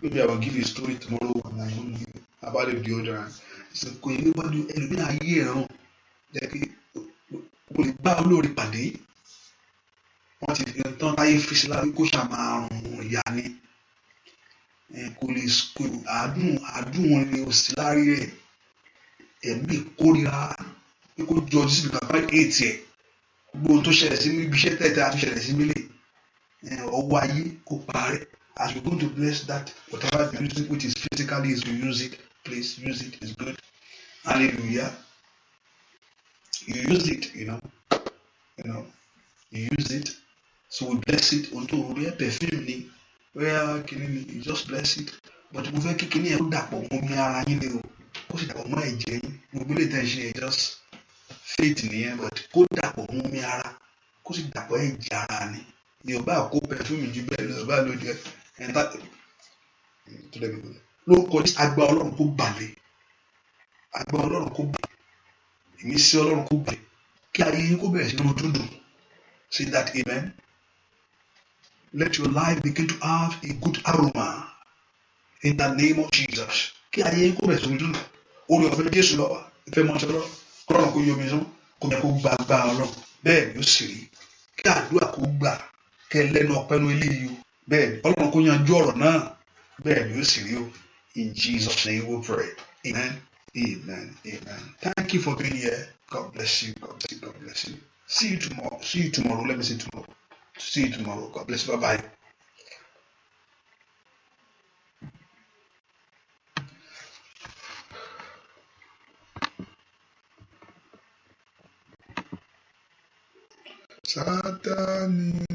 Speaker 2: Maybe I will give you a story tomorrow and I will give you about the deodorant. So could anybody Elomi a year like kò lè bá olórí pàdé wọ́n ti fi tán táyé fi sí láti kó ṣàmàrùn ìyá ni kò lè àádùn wọn ni òsì lárí rẹ̀ ẹ̀mí ìkórira pé kó jọ sí bàbá ètì ẹ̀ gbogbo tó ṣẹlẹ̀ sí ibi iṣẹ́ tẹ̀tẹ̀ àti ṣẹlẹ̀ sí mílẹ̀ ọwọ́ ayé kó parẹ́. As we go to bless that whatever you use which is physically is you use it, please use it, it's good. Hallelujah. You use it, you use it. So we bless it until we have perfume where you just bless it. But we will kick in here that just faith in here, but go that because it that way jarani. Yoruba ko perfume ju be Yoruba lo de and that to the people. Lord God is agba Ọlọ́run kó balẹ̀. Agba Ọlọ́run kó balẹ̀. Ìmísí Ọlọ́run kó balẹ̀. Kí ayé yín kó bẹ̀rẹ̀ sí ní dúndùn. Say that amen. Let your life begin to have a good aroma in the name of Jesus. Kí ayé yín kó bẹ̀rẹ̀ sí ní dúndùn. Orí ọ̀fẹ́ Jésù lọ́wọ́. Ìfẹ́ mọ́ ṣọlọ́. Kọ́lọ́run kó yọ mi sán. Kó yẹ kó gba agbára Ọlọ́run. Bẹ́ẹ̀ ni ó sì rí. Kí àdúrà kó gbà. Kẹ́ lẹ́nu ọpẹ́ nu eléyìí o. Bẹ́ẹ̀ ni Ọlọ́run kó yanjú ọ̀rọ̀ náà. In Jesus' name we pray. Amen. Amen. Amen. Thank you for being here. God bless you. God bless you. God bless you. See you tomorrow. See you tomorrow. Let me see tomorrow. See you tomorrow. God bless you. Bye bye.
Speaker 1: Satani